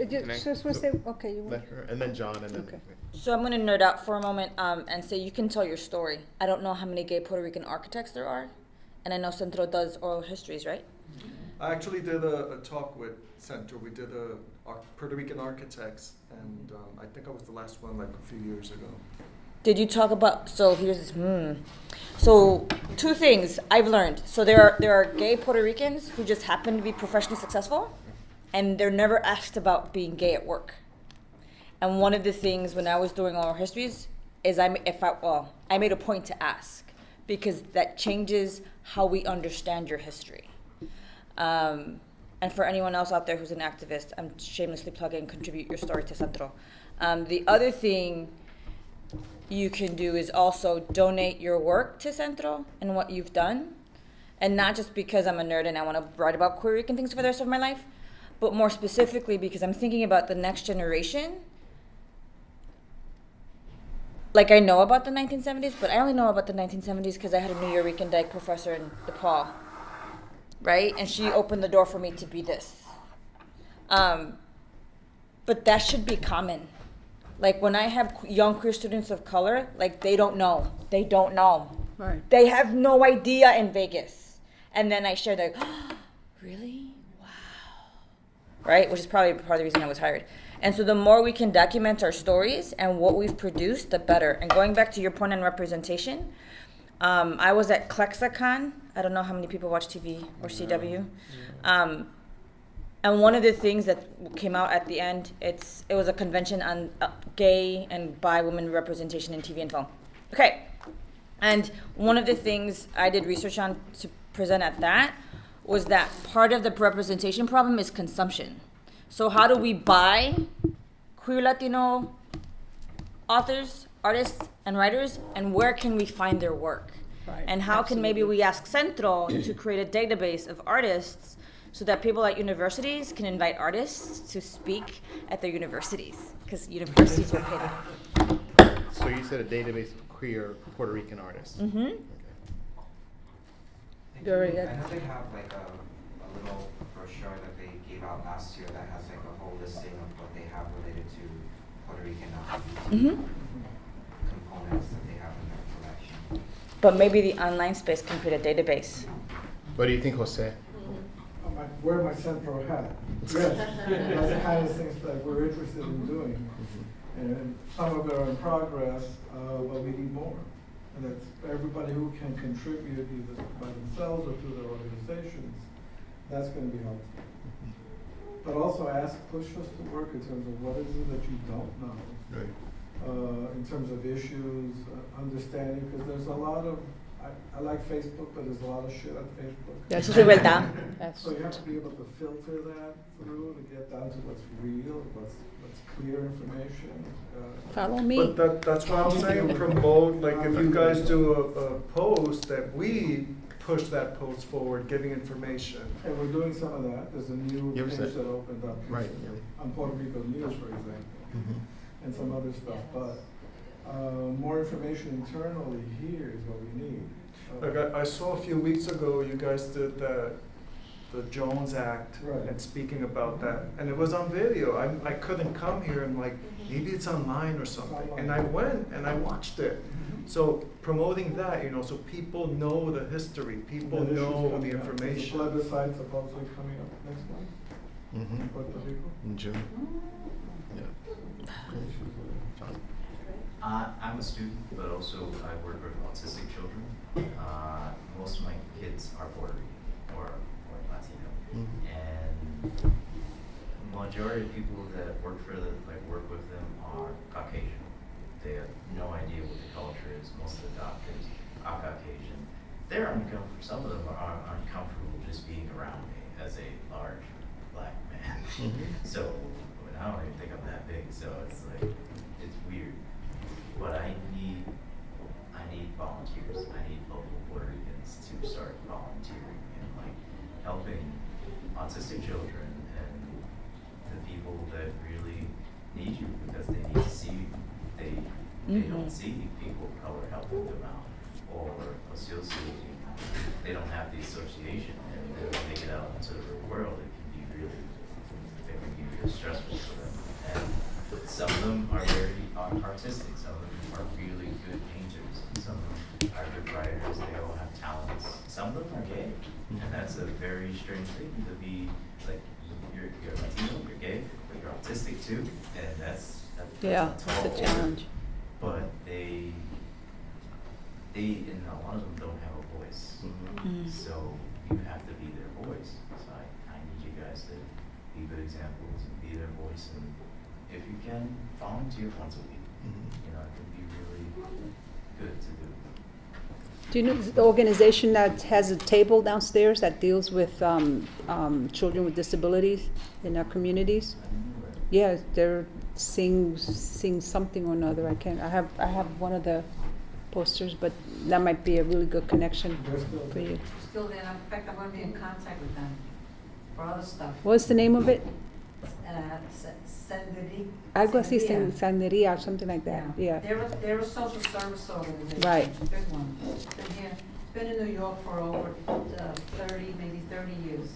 Just want to say, okay. Let her, and then John, and then. Okay. So I'm going to nerd out for a moment and say you can tell your story. I don't know how many gay Puerto Rican architects there are, and I know Centro does oral histories, right? I actually did a talk with Centro. We did Puerto Rican architects, and I think I was the last one like a few years ago. Did you talk about, so here's this, So 2 things I've learned. So there are gay Puerto Ricans who just happen to be professionally successful, and they're never asked about being gay at work. And one of the things when I was doing oral histories is I made a point to ask, because that changes how we understand your history. And for anyone else out there who's an activist, I'm shamelessly plugging Contribute Your Story to Centro. The other thing you can do is also donate your work to Centro and what you've done. And not just because I'm a nerd and I want to write about Puerto Rican things for the rest of my life, but more specifically because I'm thinking about the next generation. Like, I know about the 1970s, but I only know about the 1970s because I had a Nuyorican Dyke professor in DePaul, right? And she opened the door for me to be this. But that should be common. Like, when I have young queer students of color, like, they don't know. They don't know. Right. They have no idea in Vegas. And then I share, like, oh, really? Wow. Right? Which is probably part of the reason I was hired. And so the more we can document our stories and what we've produced, the better. And going back to your point on representation, I was at ClexaCon. I don't know how many people watch TV or CW. And one of the things that came out at the end, it was a convention on gay and bi women representation in TV and film. Okay. And one of the things I did research on to present at that was that part of the representation problem is consumption. So how do we buy queer Latino authors, artists, and writers, and where can we find their work? Right. And how can maybe we ask Centro to create a database of artists so that people at universities can invite artists to speak at their universities, because universities will pay them. So you said a database of queer Puerto Rican artists. Mm-hmm. Okay. I Very know good. they have like a little brochure that they gave out last year that has like a whole listing of what they have related to Puerto Rican LGBT components that they have in their collection. But maybe the online space can create a database. What do you think, Jose? I wear my Centro hat. Yes, that's the kind of things that we're interested in doing. And some of it are in progress, but we need more. And that's everybody who can contribute either by themselves or through their organizations, that's going to be helpful. But also push us to work in terms of what is it that you don't know. Right. In terms of issues, understanding, because there's a lot of, I like Facebook, but there's a lot of shit on Facebook. Eso es verdad. So you have to be able to filter that through to get down to what's real, what's clear information. Follow me. But that's what I'm saying, promote, like if you guys do a post, that we push that post forward, giving information. And we're doing some of that. There's a new page that opened up. Right. On Puerto Rico News, for example, and some other stuff. But more information internally here is what we need. Like I saw a few weeks ago, you guys did the Jones Act Right. and speaking about that, and it was on video. I couldn't come here, and like maybe it's online or something, and I went and I watched it. So promoting that, so people know the history, people And know the issues coming up. information. There's a plebiscite supposedly coming up next month in Puerto Rico. In June. Yeah. John? I'm a student, but also I work with autistic children. Most of my kids are Puerto Rican or Latino, and majority of people that work with them are Caucasian. They have no idea what the culture is. Most of the doctors are Caucasian. They're uncomfortable. Some of them are uncomfortable just being around me as a large black man. So I don't even think I'm that big. So it's like it's weird. But I need volunteers. I need local Puerto Ricans to start volunteering and like helping autistic children and the people that really need you because they need to see you. They don't see people of color helping them out or associating. They don't have the association, and then when they get out into the real world, it can be really stressful for them. And some of them are very artistic. Some of them are really good painters. Some of them are good writers. They all have talents. Some of them are gay, and that's a very strange thing to be like. You're Latino, you're gay, but you're autistic too, and that's a tall a challenge. But they and a lot of them don't have a voice. So you have to be their voice. So I need you guys to be good examples and be their voice, and if you can, volunteer once a week. It can be really good to do. Do you know the organization that has a table downstairs that deals with children with disabilities in our communities? I didn't know that. Yeah, they're sing something or another. I have one of the posters, but that might be a really good connection for you. Still there, in fact, I'm gonna be in contact with them for other stuff. What's the name of it? Senderi. Algo así, Senderi. Sanderia or something like that. Yeah. They're a social service organization. Right. Big one. It's been here, it's been in New York for over 30 years.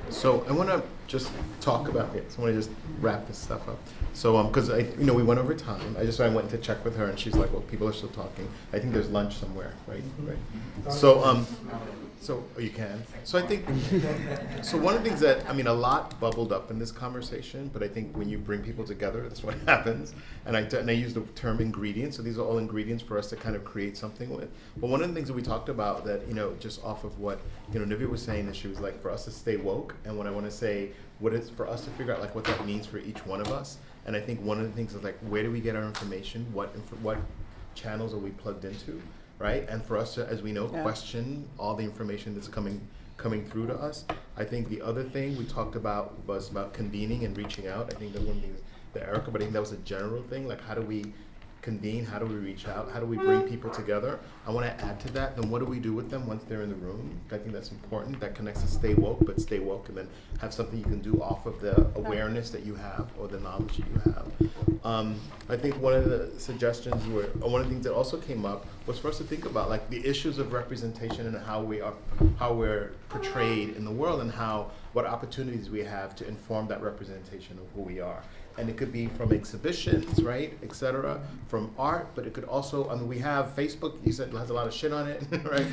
So I want to just talk about it. So I want to just wrap this stuff up. So because we went over time. I went to check with her, and she's like, "Well, people are still talking. I think there's lunch somewhere, right? Right." So you can. So I think. So one of the things that a lot bubbled up in this conversation, but I think when you bring people together, that's what happens. And I use the term ingredients. So these are all ingredients for us to kind of create something with. But one of the things that we talked about that just off of what Nivea was saying, that she was like, for us to stay woke, and what I want to say, what is for us to figure out like what that means for each one of us. And I think one of the things is like, where do we get our information? What channels are we plugged into, right? And for us to, as we know, question all the information that's coming through to us. I think the other thing we talked about was about convening and reaching out. I think that one thing that Erika, but I think that was a general thing. Like, how do we convene? How do we reach out? How do we bring people together? I want to add to that. Then what do we do with them once they're in the room? I think that's important. That connects to stay woke, but stay woke and then have something you can do off of the awareness that you have or the knowledge that you have. I think one of the suggestions one of the things that also came up was for us to think about like the issues of representation and how we're portrayed in the world and what opportunities we have to inform that representation of who we are. And it could be from exhibitions, right, et cetera, from art, but it could also, I mean, we have Facebook, you said has a lot of shit on it, right?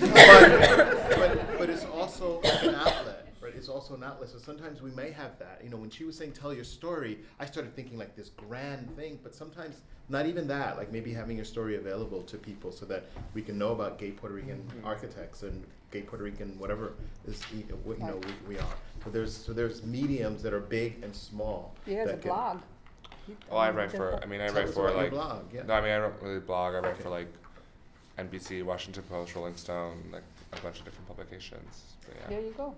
but it's also like an outlet, right? It's also an outlet. So sometimes we may have that. You know, when she was saying tell your story, I started thinking like this grand thing, but sometimes not even that, like maybe having your story available to people so that we can know about gay Puerto Rican architects and gay Puerto Rican whatever is, we are. So there's mediums that are big and small. He has a blog. Oh, I write for like, blog, yeah. no, I mean, I don't really blog. I write for like NBC, Washington Post, Rolling Stone, like a bunch of different publications. But yeah. There you go.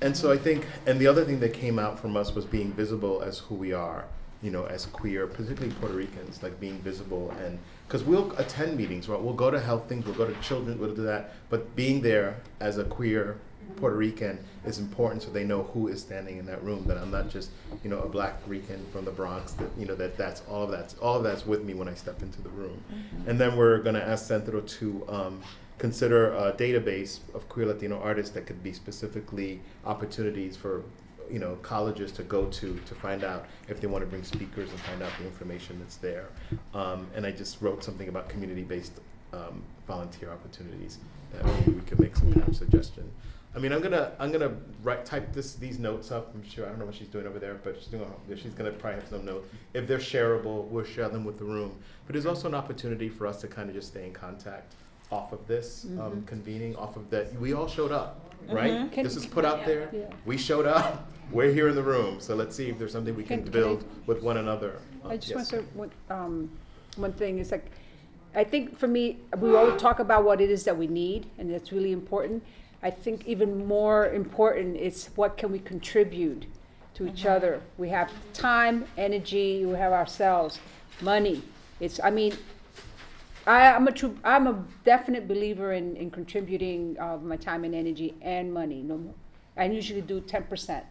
And so I think, and the other thing that came out from us was being visible as who we are, you know, as queer, particularly Puerto Ricans, like being visible. And because we'll attend meetings, right? We'll go to health things, we'll go to children, we'll do that. But being there as a queer Puerto Rican is important, so they know who is standing in that room, that I'm not just, you know, a black Rican from the Bronx, that, you know, that's all of that's with me when I step into the room. And then we're going to ask Centro to consider a database of queer Latino artists that could be specifically opportunities for, you know, colleges to go to find out if they want to bring speakers and find out the information that's there. And I just wrote something about community-based volunteer opportunities that maybe we could make some kind of suggestion. I mean, I'm gonna type these notes up. I'm sure, I don't know what she's doing over there, but she's gonna probably have some notes. If they're shareable, we'll share them with the room. But there's also an opportunity for us to kind of just stay in contact off of this convening, off of that. We all showed up, right? This is put out there. Yeah. We showed up. We're here in the room. So let's see if there's something we can build with one another. I just want to say one thing is like, I think for me, we always talk about what it is that we need, and that's really important. I think even more important is what can we contribute to each other. We have time, energy, we have ourselves, money. I'm a definite believer in contributing my time and energy and money. I usually do 10%,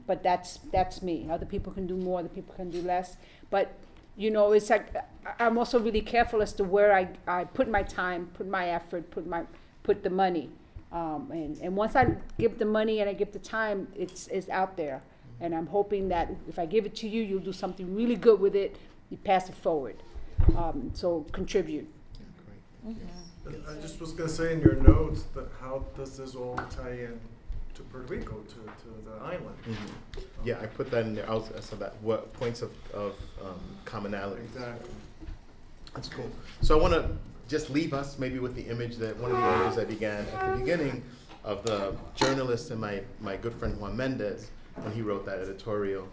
but that's me. Other people can do more, other people can do less. But you know, it's like I'm also really careful as to where I put my time, put my effort, put the money. And once I give the money and I give the time, it's out there. And I'm hoping that if I give it to you, you'll do something really good with it. You pass it forward. So contribute. Great. I just was going to say in your notes that how does this all tie in to Puerto Rico, to the island? Yeah, I put that in there. So that what points of commonality. Exactly. That's cool. So I want to just leave us maybe with the image that one of the images I began at the beginning of the journalist and my good friend Juan Mendez when he wrote that editorial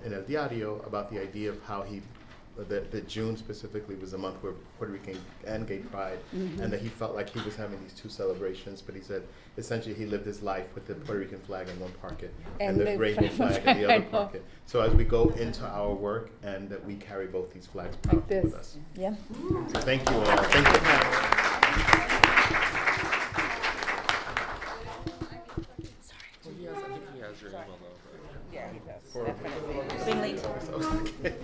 in El Diario about the idea of how that June specifically was a month where Puerto Rican and gay pride, and that he felt like he was having these two celebrations, but he said essentially he lived his life with the Puerto Rican flag in one pocket and the rainbow flag in the other pocket. So as we go into our work, and that we carry both these flags proudly with us. Yeah. So thank you all. Thank you. I think he has your email though. Yeah, he does. For- Being late. Okay.